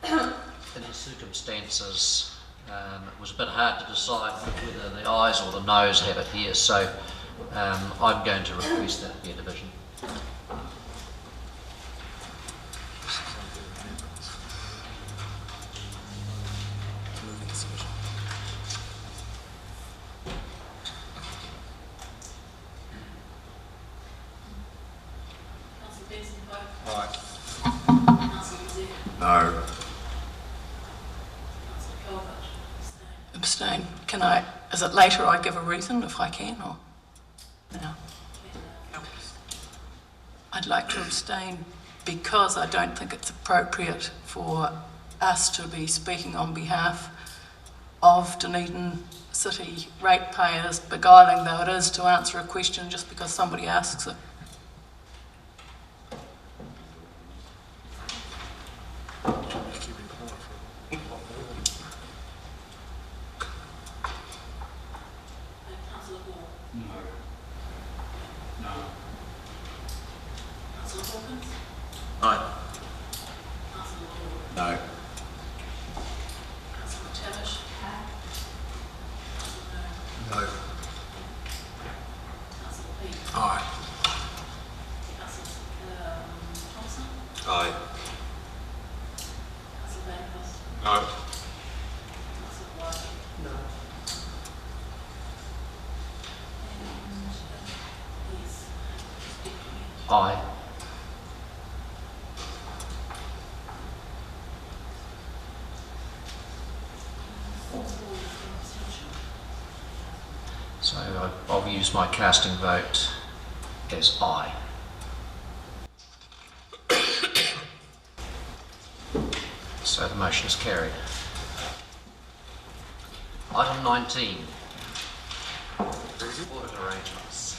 in the circumstances it was a bit hard to decide whether the ayes or the noes have it here, so I'm going to request that it be a division. No. Abstain. Can I, is it later I give a reason if I can, or no? I'd like to abstain because I don't think it's appropriate for us to be speaking on behalf of Dunedin city ratepayers, beguiling though it is, to answer a question just because somebody asks it. Aye. No. No. Aye. Aye. No. Aye. So I'll use my casting vote as aye. So the motion is carried. Item 19. Audit arrangements.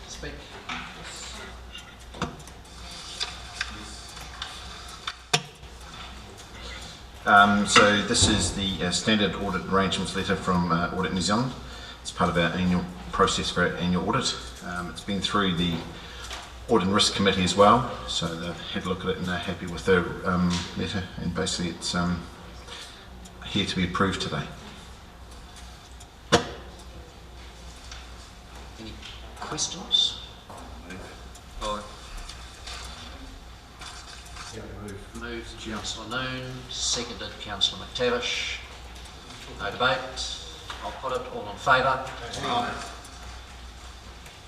Speak. So this is the standard audit arrangements letter from Audit New Zealand. It's part of our annual process for our annual audit. It's been through the Audit and Risk Committee as well, so they've had a look at it and they're happy with the letter, and basically it's here to be approved today. Any questions? Moved Councillor Noon, seconded Councillor McTavish. No debate. I'll put it. All in favour?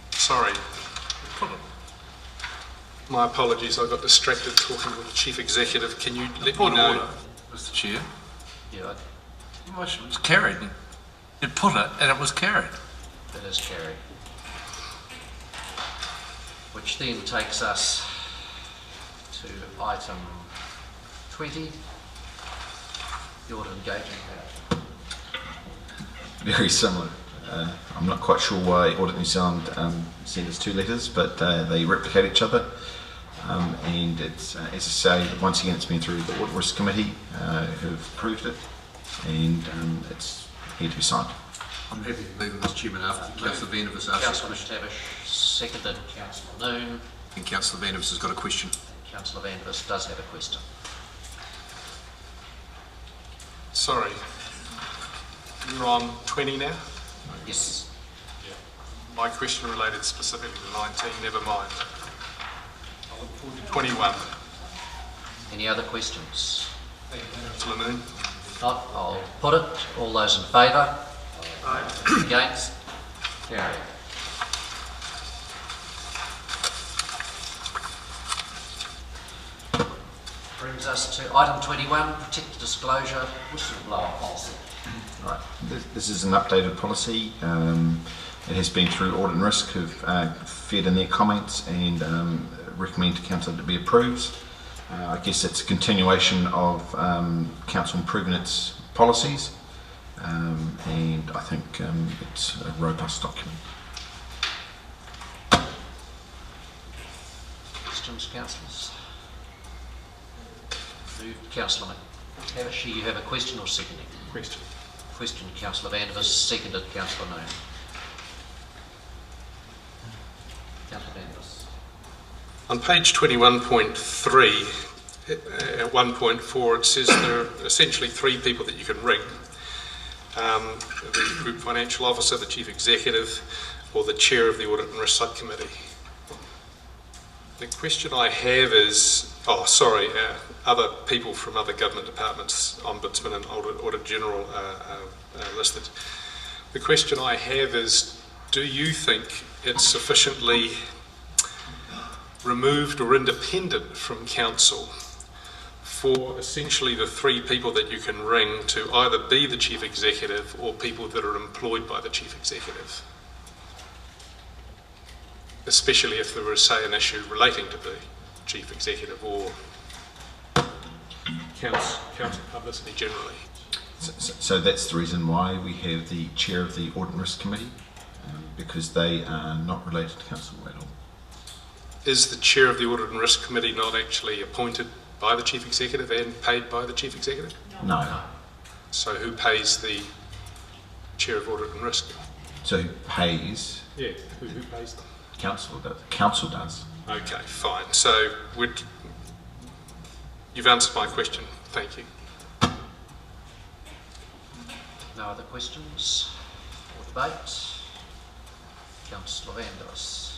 Sorry. My apologies, I got distracted talking with the Chief Executive. Can you let me know? Order, Mr. Chair. Yeah, It was carried. It put it and it was carried. it is carried. Which then takes us to item 20, the audit engagement. Very similar. I'm not quite sure why Audit New Zealand sent us two letters, but they replicate each other. And it's, as I say, once again, it's been through the Audit Risk Committee who've approved it, and it's here to be signed. I'm happy to move, Mr. Chairman, after Councillor Vandervis asks Councillor McTavish, seconded Councillor Noon. And Councillor Vandervis has got a question. Councillor Vandervis does have a question. Sorry. You're on 20 now? Yes. Yeah. My question related specifically to 19, never mind. I'll look forward to 21. Any other questions? Thank you, Councillor Noon. Not, I'll put it. All those in favour? Aye. Against? Carried. Brings us to item 21, protect the disclosure whistleblower policy. Right. This is an updated policy. It has been through Audit and Risk, who've fed in their comments and recommend to Council to be approved. I guess it's a continuation of Council improving its policies, and I think it's a robust document. Questions, councillors? Moved, Councillor McTavish. You have a question or seconding? Question. Question, Councillor Vandervis, seconded Councillor Noon. Councillor Vandervis. On page 21.3, at 1.4, it says there are essentially three people that you can ring. The Group Financial Officer, the Chief Executive, or the Chair of the Audit and Risk Subcommittee. The question I have is, other people from other government departments, Ombudsman and Audit General listed. The question I have is, do you think it's sufficiently removed or independent from Council for essentially the three people that you can ring to either be the Chief Executive or people that are employed by the Chief Executive? Especially if there was, say, an issue relating to the Chief Executive or Council publicity generally. So that's the reason why we have the Chair of the Audit and Risk Committee, because they are not related to Council at all. Is the Chair of the Audit and Risk Committee not actually appointed by the Chief Executive and paid by the Chief Executive? No. So who pays the Chair of Audit and Risk? So who pays? Yeah, who pays them? Council does. Council does. Okay, fine. So you've answered my question. Thank you. No other questions or debate? Councillor Vandervis.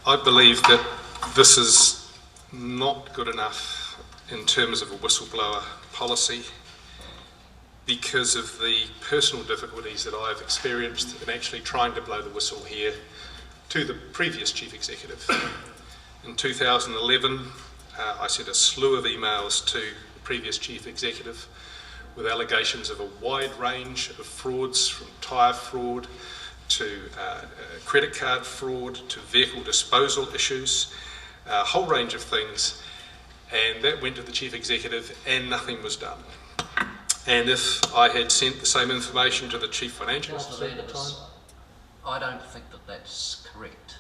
I believe that this is not good enough in terms of a whistleblower policy because of the personal difficulties that I've experienced in actually trying to blow the whistle here to the previous Chief Executive. In 2011, I sent a slew of emails to the previous Chief Executive with allegations of a wide range of frauds, from tyre fraud to credit card fraud to vehicle disposal issues, a whole range of things, and that went to the Chief Executive and nothing was done. And if I had sent the same information to the Chief Financial Officer at the time... I don't think that that's correct.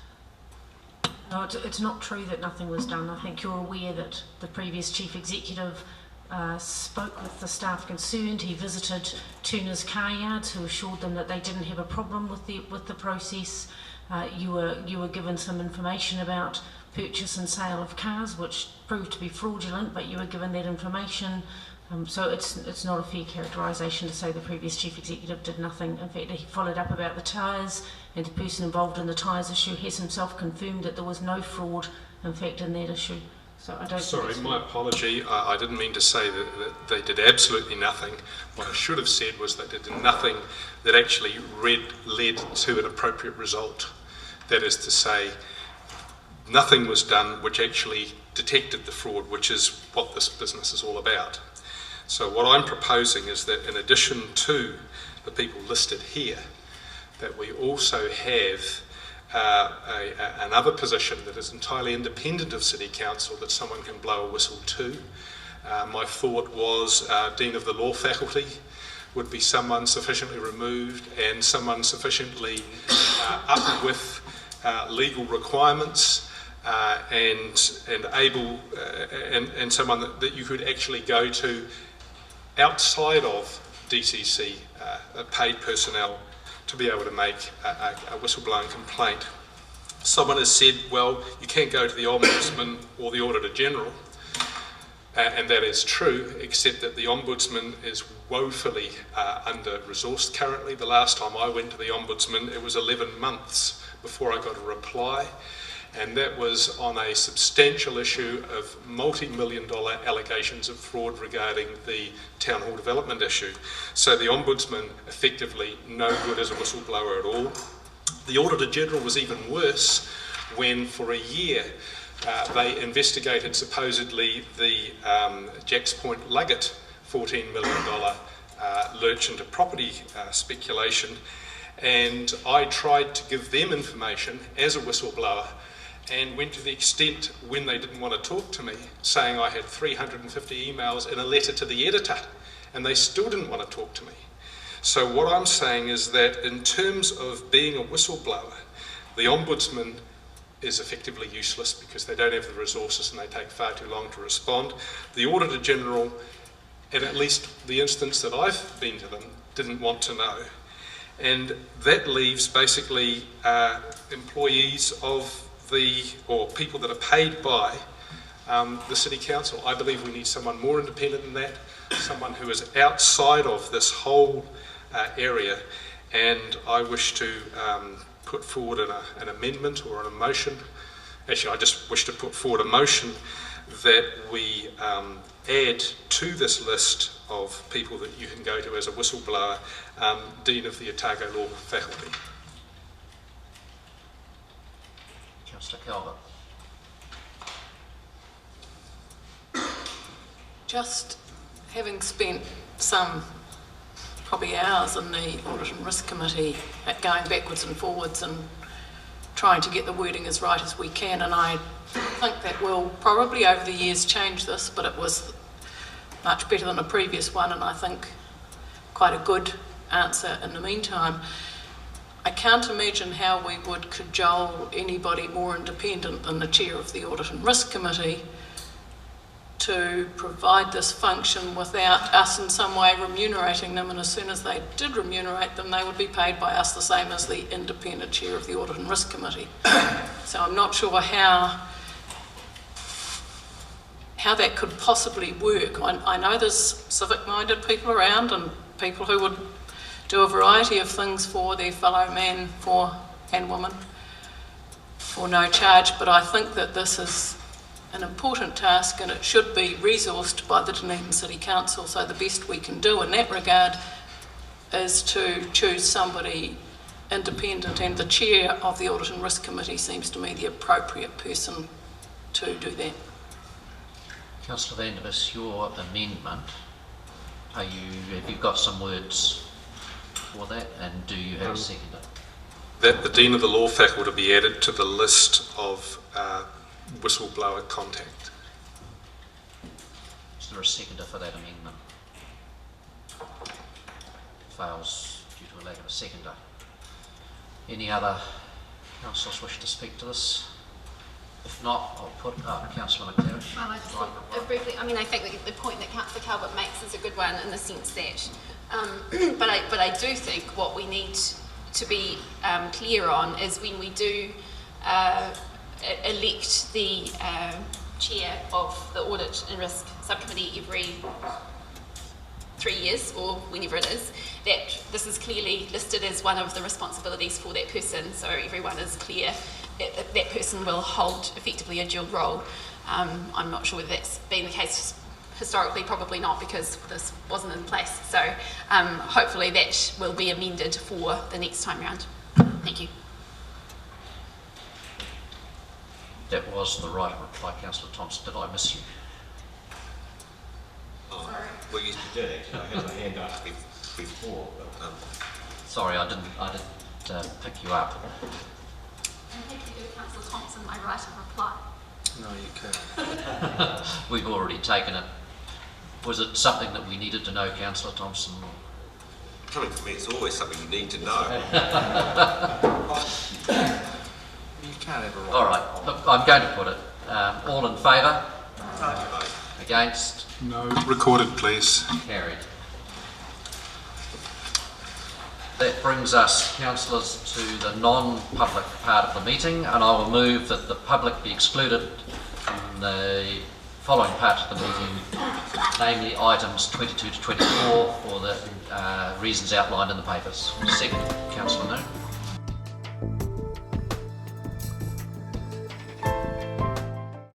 No, it's not true that nothing was done. I think you're aware that the previous Chief Executive spoke with the staff concerned. He visited Tuna's car yards, who assured them that they didn't have a problem with the process. You were given some information about purchase and sale of cars, which proved to be fraudulent, but you were given that information. So it's not a fair characterisation to say the previous chief executive did nothing. In fact, he followed up about the tyres, and the person involved in the tyres issue has himself confirmed that there was no fraud, in fact, in that issue. So I don't. Sorry, my apology. I didn't mean to say that they did absolutely nothing. What I should have said was they did nothing that actually led to an appropriate result. That is to say, nothing was done which actually detected the fraud, which is what this business is all about. So what I'm proposing is that in addition to the people listed here, that we also have another position that is entirely independent of City Council that someone can blow a whistle to. My thought was Dean of the Law Faculty would be someone sufficiently removed and someone sufficiently up with legal requirements and able and someone that you could actually go to outside of DCC paid personnel to be able to make a whistleblowing complaint. Someone has said, well, you can't go to the Ombudsman or the Auditor General, and that is true, except that the Ombudsman is woefully under-resourced currently. The last time I went to the Ombudsman, it was 11 months before I got a reply, and that was on a substantial issue of multi-million-dollar allegations of fraud regarding the town hall development issue. So the Ombudsman effectively no good as a whistleblower at all. The Auditor General was even worse when for a year they investigated supposedly the Jacks Point Luggett $14 million lurch into property speculation, and I tried to give them information as a whistleblower and went to the extent when they didn't want to talk to me, saying I had 350 emails in a letter to the editor, and they still didn't want to talk to me. So what I'm saying is that in terms of being a whistleblower, the Ombudsman is effectively useless because they don't have the resources and they take far too long to respond. The Auditor General, in at least the instance that I've been to them, didn't want to know. And that leaves basically employees of or people that are paid by the City Council. I believe we need someone more independent than that, someone who is outside of this whole area, and I wish to put forward an amendment or a motion. Actually, I just wish to put forward a motion that we add to this list of people that you can go to as a whistleblower, Dean of the Otago Law Faculty. Councillor Calvert. Just having spent some probably hours in the Audit and Risk Committee at going backwards and forwards and trying to get the wording as right as we can, and I think that we'll probably over the years change this, but it was much better than a previous one, and I think quite a good answer in the meantime. I can't imagine how we would cajole anybody more independent than the chair of the Audit and Risk Committee to provide this function without us in some way remunerating them, and as soon as they did remunerate them, they would be paid by us the same as the independent chair of the Audit and Risk Committee. So I'm not sure how that could possibly work. I know there's civic-minded people around and people who would do a variety of things for their fellow man and woman for no charge, but I think that this is an important task and it should be resourced by the Dunedin City Council. So the best we can do in that regard is to choose somebody independent, and the chair of the Audit and Risk Committee seems to me the appropriate person to do that. Councillor Vandervis, your amendment, have you got some words for that, and do you have a seconder? That the Dean of the Law Faculty be added to the list of whistleblower contact. Is there a seconder for that amendment? Fails due to a lack of a seconder. Any other councillors wish to speak to this? If not, I'll put Councillor McLaren. Well, I just thought, briefly, I mean, I think the point that Councillor Calvert makes is a good one in the sense that, but I do think what we need to be clear on is when we do elect the chair of the Audit and Risk Subcommittee every 3 years or whenever it is, that this is clearly listed as one of the responsibilities for that person, so everyone is clear that that person will hold effectively a dual role. I'm not sure whether that's been the case historically, probably not, because this wasn't in place. So hopefully that will be amended for the next time round. Thank you. That was the right reply, Councillor Thompson. Did I miss you? Oh, well, you did actually. I had my hand up before. But, sorry, I didn't pick you up. I'm happy to give Councillor Thompson my right of reply. No, you can't. We've already taken it. Was it something that we needed to know, Councillor Thompson? coming from me, it's always something you need to know. You can't have a right. All right, look, I'm going to put it. All in favour? Aye. Against? No. Recorded, please. Carried. That brings us, councillors, to the non-public part of the meeting, and I will move that the public be excluded from the following part of the meeting, namely items 22 to 24 for the reasons outlined in the papers. Second, Councillor Noon.